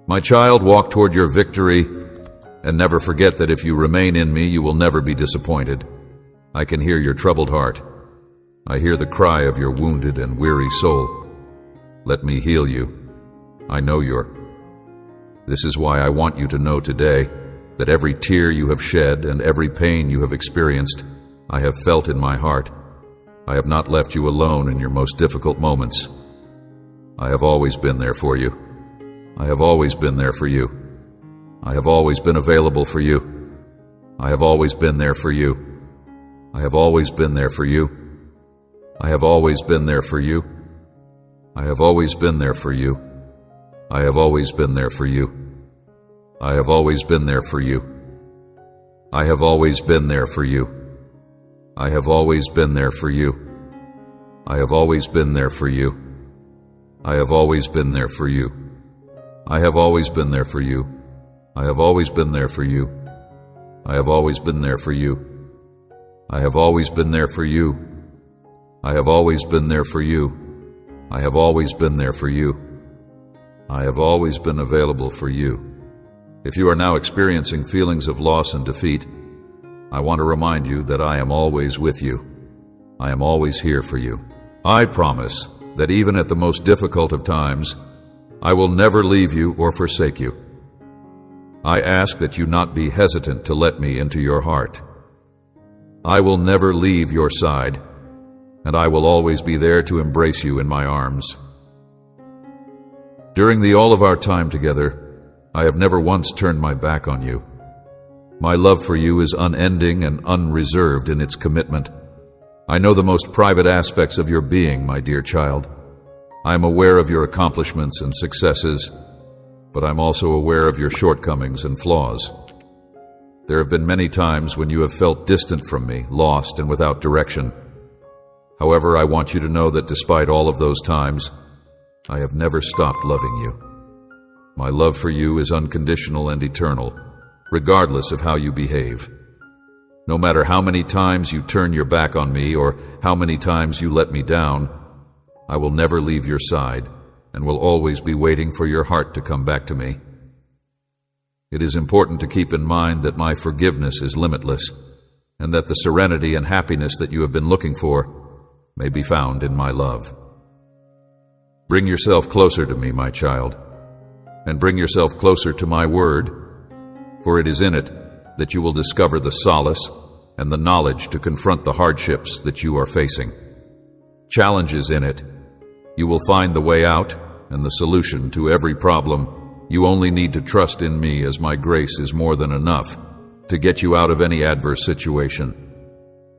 My child, walk toward your victory, and never forget that if you remain in me, you will never be disappointed. I can hear your troubled heart. I hear the cry of your wounded and weary soul. Let me heal you. I know This is why I want you to know today that every tear you have shed and every pain you have experienced, I have felt in my heart. I have not left you alone in your most difficult moments. I have always been there for you. I have always been there for you. I have always been available for you. I have always been there for you. I have always been there for you. I have always been there for you. I have always been there for you. I have always been there for you. I have always been there for you. I have always been there for you. I have always been there for you. I have always been there for you. I have always been there for you. I have always been there for you. I have always been there for you. I have always been there for you. I have always been there for you. I have always been there for you. I have always been there for you. I have always been available for you. If you are now experiencing feelings of loss and defeat, I want to remind you that I am always with you. I am always here for you. I promise that even at the most difficult of times, I will never leave you or forsake you. I ask that you not be hesitant to let me into your heart. I will never leave your side, and I will always be there to embrace you in my arms. During all of our time together, I have never once turned my back on you. My love for you is unending and unreserved in its commitment. I know the most private aspects of your being, my dear child. I am aware of your accomplishments and successes, but I'm also aware of your shortcomings and flaws. There have been many times when you have felt distant from me, lost and without direction. However, I want you to know that despite all of those times, I have never stopped loving you. My love for you is unconditional and eternal, regardless of how you behave. No matter how many times you turn your back on me or how many times you let me down, I will never leave your side and will always be waiting for your heart to come back to me. It is important to keep in mind that my forgiveness is limitless and that the serenity and happiness that you have been looking for may be found in my love. Bring yourself closer to me, my child, and bring yourself closer to my word, for it is in it that you will discover the solace and the knowledge to confront the hardships that you are facing. Challenges in it. You will find the way out and the solution to every problem. You only need to trust in me, as my grace is more than enough to get you out of any adverse situation.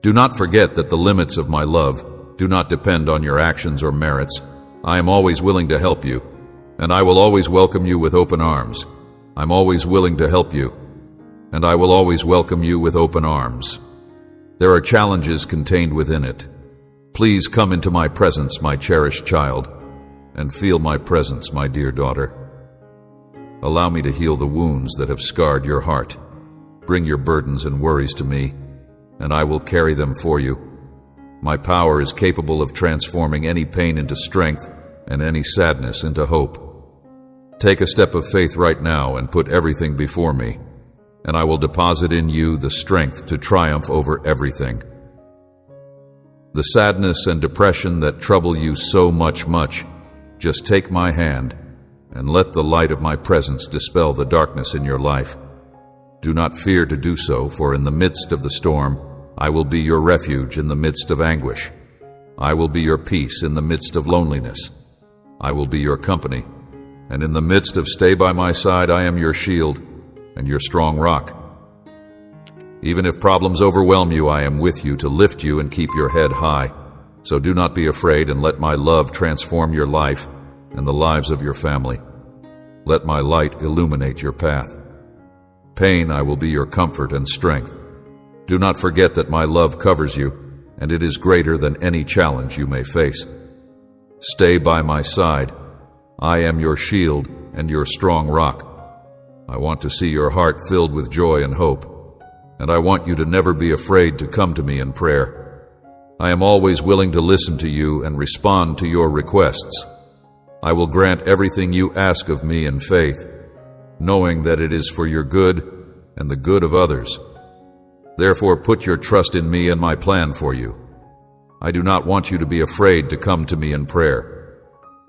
Do not forget that the limits of my love do not depend on your actions or merits. I am always willing to help you, and I will always welcome you with open arms. I'm always willing to help you, and I will always welcome you with open arms. There are challenges contained within it. Please come into my presence, my cherished child, and feel my presence, my dear daughter. Allow me to heal the wounds that have scarred your heart. Bring your burdens and worries to me, and I will carry them for you. My power is capable of transforming any pain into strength and any sadness into hope. Take a step of faith right now and put everything before me, and I will deposit in you the strength to triumph over everything. The sadness and depression that trouble you so much, just take my hand and let the light of my presence dispel the darkness in your life. Do not fear to do so, for in the midst of the storm, I will be your refuge in the midst of anguish. I will be your peace in the midst of loneliness. I will be your company, and in the midst of stay by my side, I am your shield and your strong rock. Even if problems overwhelm you, I am with you to lift you and keep your head high. So do not be afraid, and let my love transform your life and the lives of your family. Let my light illuminate your path. Pain, I will be your comfort and strength. Do not forget that my love covers you, and it is greater than any challenge you may face. Stay by my side. I am your shield and your strong rock. I want to see your heart filled with joy and hope, and I want you to never be afraid to come to me in prayer. I am always willing to listen to you and respond to your requests. I will grant everything you ask of me in faith, knowing that it is for your good and the good of others. Therefore, put your trust in me and my plan for you. I do not want you to be afraid to come to me in prayer.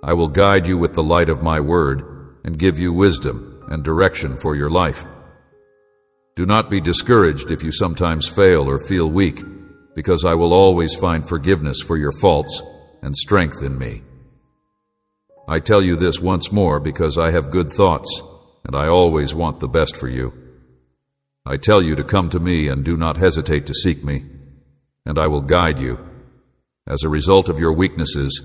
I will guide you with the light of my word and give you wisdom and direction for your life. Do not be discouraged if you sometimes fail or feel weak, because I will always find forgiveness for your faults and strength in me. I tell you this once more because I have good thoughts, and I always want the best for you. I tell you to come to me and do not hesitate to seek me, and I will guide you. As a result of your weaknesses,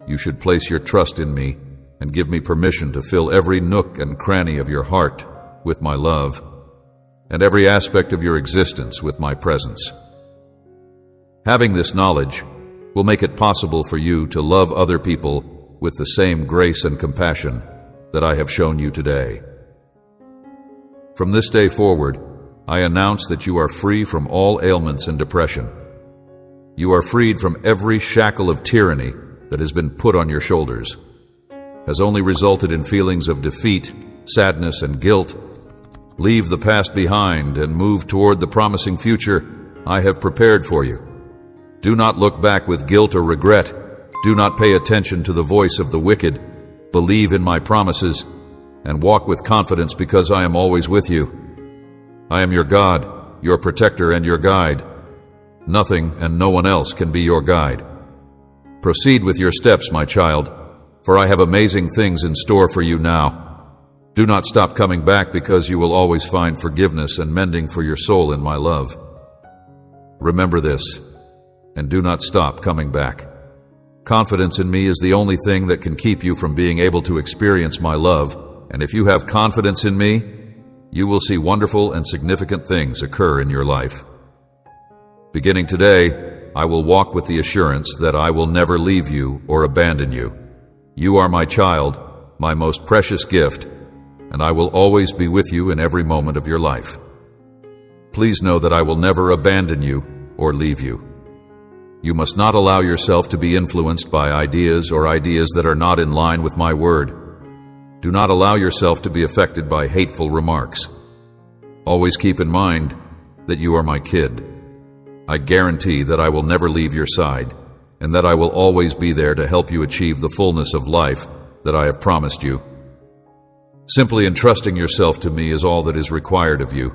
you should place your trust in me and give me permission to fill every nook and cranny of your heart with my love, and every aspect of your existence with my presence. Having this knowledge will make it possible for you to love other people with the same grace and compassion that I have shown you today. From this day forward, I announce that you are free from all ailments and depression. You are freed from every shackle of tyranny that has been put on your shoulders, has only resulted in feelings of defeat, sadness, and guilt. Leave the past behind and move toward the promising future I have prepared for you. Do not look back with guilt or regret. Do not pay attention to the voice of the wicked. Believe in my promises and walk with confidence because I am always with you. I am your God, your protector, and your guide. Nothing and no one else can be your guide. Proceed with your steps, my child, for I have amazing things in store for you now. Do not stop coming back because you will always find forgiveness and mending for your soul in my love. Remember this, and do not stop coming back. Confidence in me is the only thing that can keep you from being able to experience my love, and if you have confidence in me, you will see wonderful and significant things occur in your life. Beginning today, I will walk with the assurance that I will never leave you or abandon you. You are my child, my most precious gift, and I will always be with you in every moment of your life. Please know that I will never abandon you or leave you. You must not allow yourself to be influenced by ideas or ideas that are not in line with my word. Do not allow yourself to be affected by hateful remarks. Always keep in mind that you are my kid. I guarantee that I will never leave your side, and that I will always be there to help you achieve the fullness of life that I have promised you. Simply entrusting yourself to me is all that is required of you,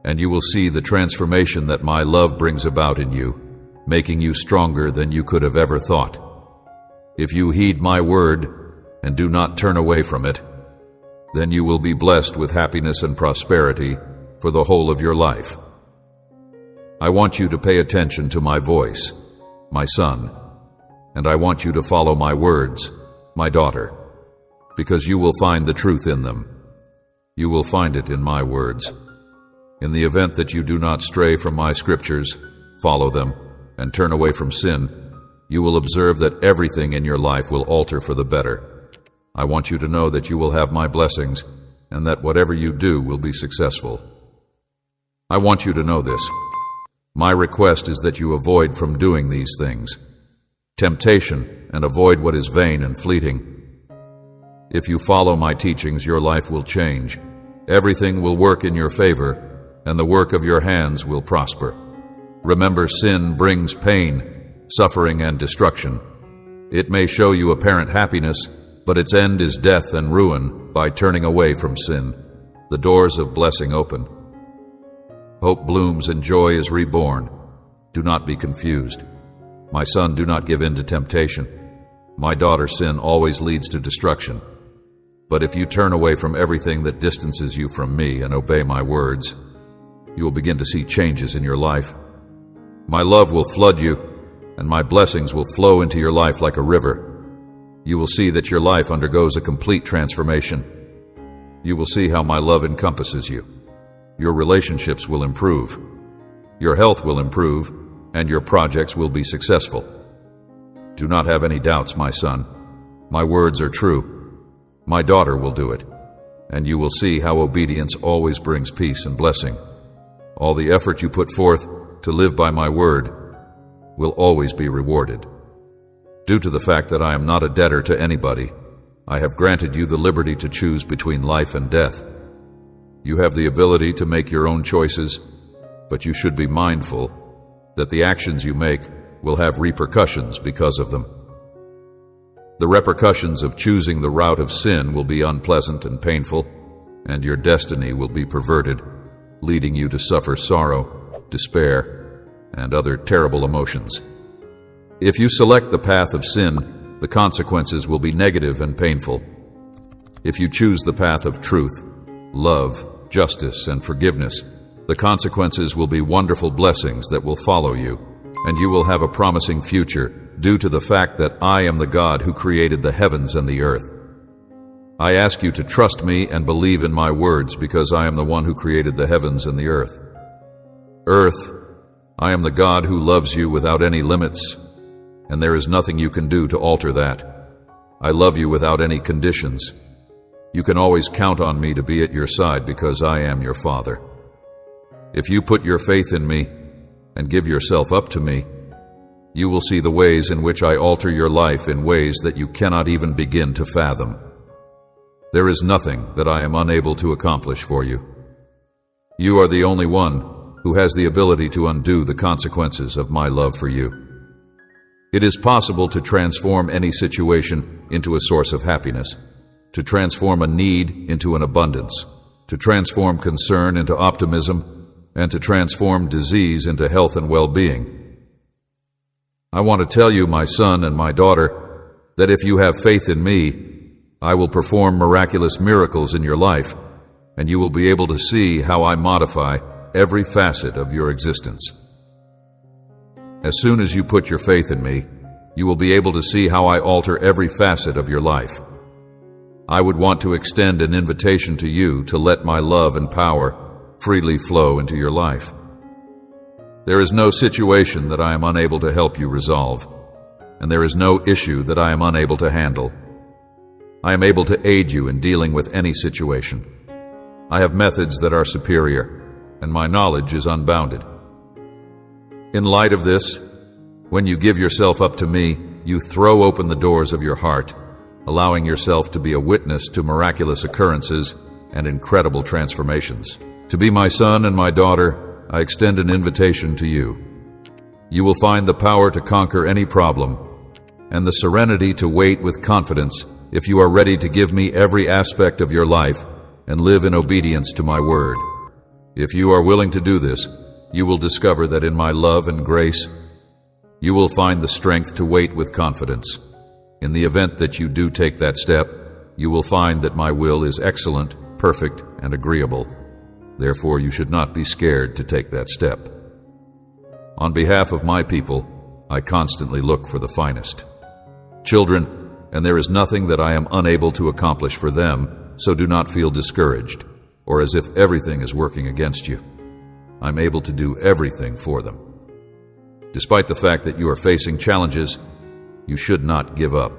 and you will see the transformation that my love brings about in you, making you stronger than you could have ever thought. If you heed my word and do not turn away from it, then you will be blessed with happiness and prosperity for the whole of your life. I want you to pay attention to my voice, my son, and I want you to follow my words, my daughter, because you will find the truth in them. You will find it in my words. In the event that you do not stray from my scriptures, follow them, and turn away from sin, you will observe that everything in your life will alter for the better. I want you to know that you will have my blessings, and that whatever you do will be successful. I want you to know this. My request is that you avoid from doing these things. Temptation, and avoid what is vain and fleeting. If you follow my teachings, your life will change. Everything will work in your favor, and the work of your hands will prosper. Remember, sin brings pain, suffering, and destruction. It may show you apparent happiness, but its end is death and ruin by turning away from sin. The doors of blessing open. Hope blooms and joy is reborn. Do not be confused. My son, do not give in to temptation. My daughter, sin always leads to destruction. But if you turn away from everything that distances you from me and obey my words, you will begin to see changes in your life. My love will flood you, and my blessings will flow into your life like a river. You will see that your life undergoes a complete transformation. You will see how my love encompasses you. Your relationships will improve. Your health will improve, and your projects will be successful. Do not have any doubts, my son. My words are true. My daughter will do it, and you will see how obedience always brings peace and blessing. All the effort you put forth to live by my word will always be rewarded. Due to the fact that I am not a debtor to anybody, I have granted you the liberty to choose between life and death. You have the ability to make your own choices, but you should be mindful that the actions you make will have repercussions because of them. The repercussions of choosing the route of sin will be unpleasant and painful, and your destiny will be perverted, leading you to suffer sorrow, despair, and other terrible emotions. If you select the path of sin, the consequences will be negative and painful. If you choose the path of truth, love, justice, and forgiveness, the consequences will be wonderful blessings that will follow you, and you will have a promising future due to the fact that I am the God who created the heavens and the earth. I ask you to trust me and believe in my words because I am the one who created the heavens and the earth. Earth, I am the God who loves you without any limits, and there is nothing you can do to alter that. I love you without any conditions. You can always count on me to be at your side because I am your Father. If you put your faith in me and give yourself up to me, you will see the ways in which I alter your life in ways that you cannot even begin to fathom. There is nothing that I am unable to accomplish for you. You are the only one who has the ability to undo the consequences of my love for you. It is possible to transform any situation into a source of happiness, to transform a need into an abundance, to transform concern into optimism, and to transform disease into health and well-being. I want to tell you, my son and my daughter, that if you have faith in me, I will perform miraculous miracles in your life, and you will be able to see how I modify every facet of your existence. As soon as you put your faith in me, you will be able to see how I alter every facet of your life. I would want to extend an invitation to you to let my love and power freely flow into your life. There is no situation that I am unable to help you resolve, and there is no issue that I am unable to handle. I am able to aid you in dealing with any situation. I have methods that are superior, and my knowledge is unbounded. In light of this, when you give yourself up to me, you throw open the doors of your heart, allowing yourself to be a witness to miraculous occurrences and incredible transformations. To be my son and my daughter, I extend an invitation to you. You will find the power to conquer any problem and the serenity to wait with confidence if you are ready to give me every aspect of your life and live in obedience to my word. If you are willing to do this, you will discover that in my love and grace, you will find the strength to wait with confidence. In the event that you do take that step, you will find that my will is excellent, perfect, and agreeable. Therefore, you should not be scared to take that step. On behalf of my people, I constantly look for the finest. Children, and there is nothing that I am unable to accomplish for them, so do not feel discouraged, or as if everything is working against you. I'm able to do everything for them. Despite the fact that you are facing challenges, you should not give up.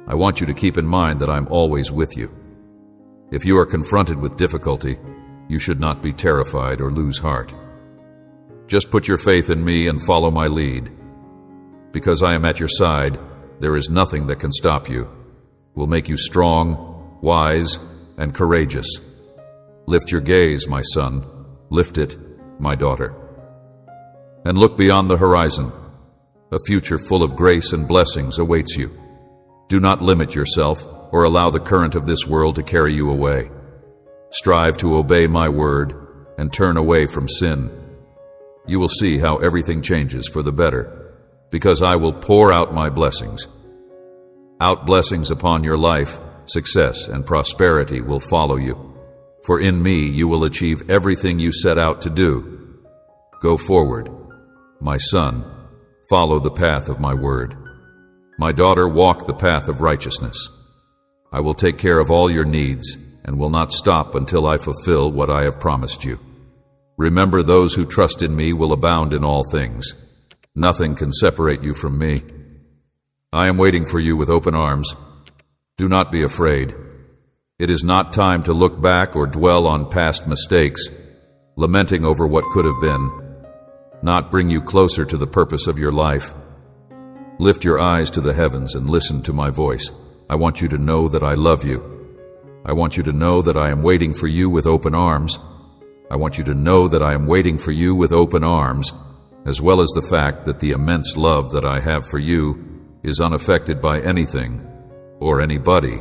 I want you to keep in mind that I'm always with you. If you are confronted with difficulty, you should not be terrified or lose heart. Just put your faith in me and follow my lead. Because I am at your side, there is nothing that can stop you. Will make you strong, wise, and courageous. Lift your gaze, my son. Lift it, my daughter. And look beyond the horizon. A future full of grace and blessings awaits you. Do not limit yourself or allow the current of this world to carry you away. Strive to obey my word and turn away from sin. You will see how everything changes for the better, because I will pour out my blessings. Out blessings upon your life, success and prosperity will follow you. For in me you will achieve everything you set out to do. Go forward, my son, follow the path of my word. My daughter, walk the path of righteousness. I will take care of all your needs and will not stop until I fulfill what I have promised you. Remember, those who trust in me will abound in all things. Nothing can separate you from me. I am waiting for you with open arms. Do not be afraid. It is not time to look back or dwell on past mistakes, lamenting over what could have been, not bring you closer to the purpose of your life. Lift your eyes to the heavens and listen to my voice. I want you to know that I love you. I want you to know that I am waiting for you with open arms. I want you to know that I am waiting for you with open arms, as well as the fact that the immense love that I have for you is unaffected by anything or anybody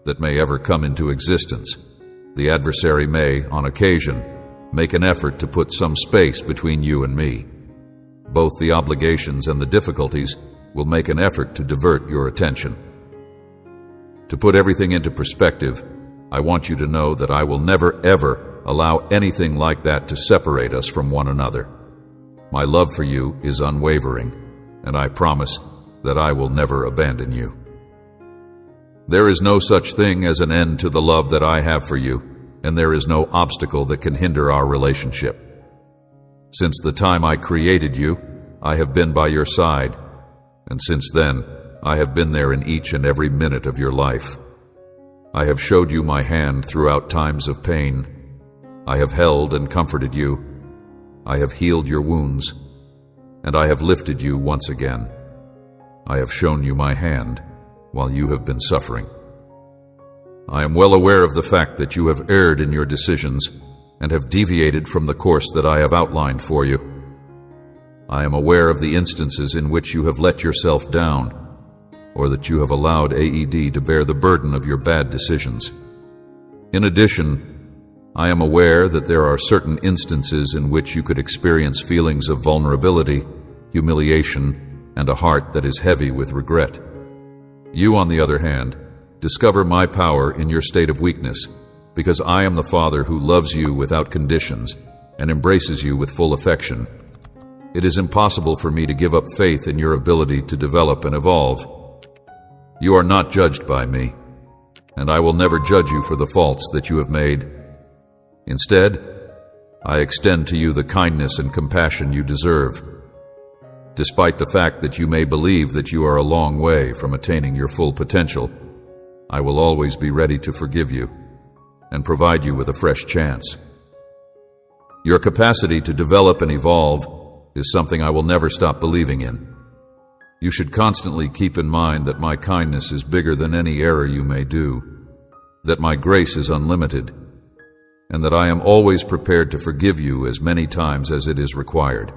that may ever come into existence. The adversary may, on occasion, make an effort to put some space between you and me. Both the obligations and the difficulties will make an effort to divert your attention. To put everything into perspective, I want you to know that I will never, ever allow anything like that to separate us from one another. My love for you is unwavering, and I promise that I will never abandon you. There is no such thing as an end to the love that I have for you, and there is no obstacle that can hinder our relationship. Since the time I created you, I have been by your side, and since then, I have been there in each and every minute of your life. I have showed you my hand throughout times of pain. I have held and comforted you. I have healed your wounds, and I have lifted you once again. I have shown you my hand while you have been suffering. I am well aware of the fact that you have erred in your decisions and have deviated from the course that I have outlined for you. I am aware of the instances in which you have let yourself down, or that you have allowed AED to bear the burden of your bad decisions. In addition, I am aware that there are certain instances in which you could experience feelings of vulnerability, humiliation, and a heart that is heavy with regret. You, on the other hand, discover my power in your state of weakness, because I am the Father who loves you without conditions and embraces you with full affection. It is impossible for me to give up faith in your ability to develop and evolve. You are not judged by me, and I will never judge you for the faults that you have made. Instead, I extend to you the kindness and compassion you deserve. Despite the fact that you may believe that you are a long way from attaining your full potential, I will always be ready to forgive you and provide you with a fresh chance. Your capacity to develop and evolve is something I will never stop believing in. You should constantly keep in mind that my kindness is bigger than any error you may do, that my grace is unlimited, and that I am always prepared to forgive you as many times as it is required.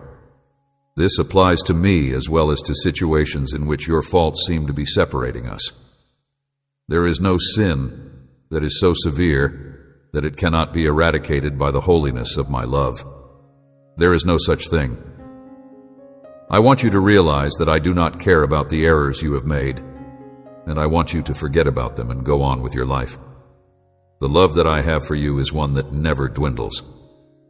This applies to me as well as to situations in which your faults seem to be separating us. There is no sin that is so severe that it cannot be eradicated by the holiness of my love. There is no such thing. I want you to realize that I do not care about the errors you have made, and I want you to forget about them and go on with your life. The love that I have for you is one that never dwindles.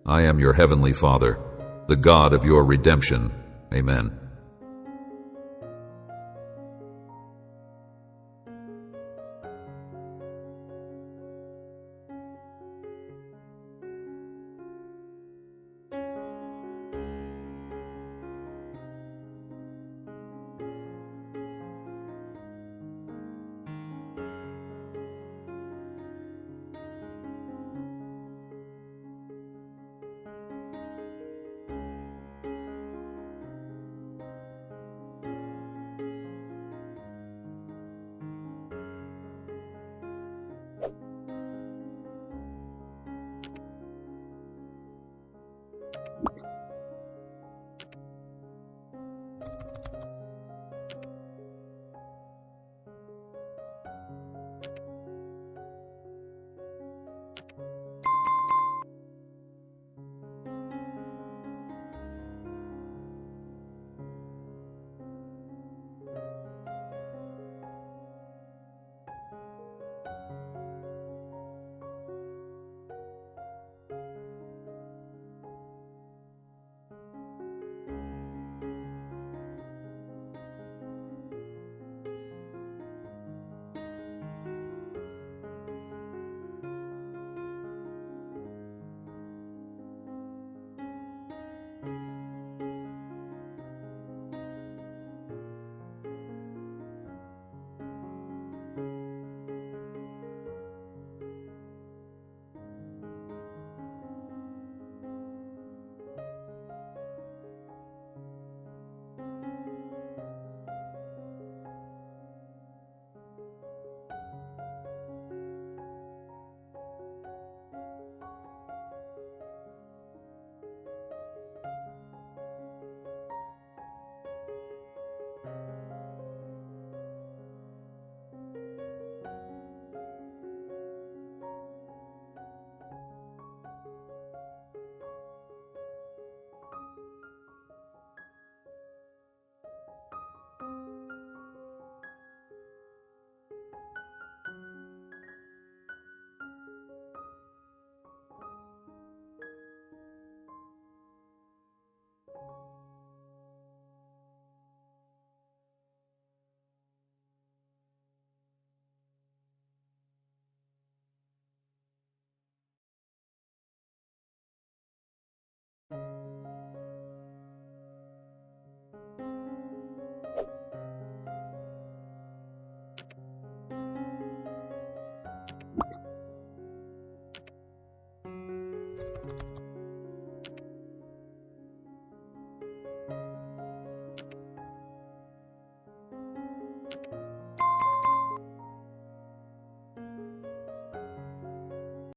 I am your heavenly Father, the God of your redemption. Amen.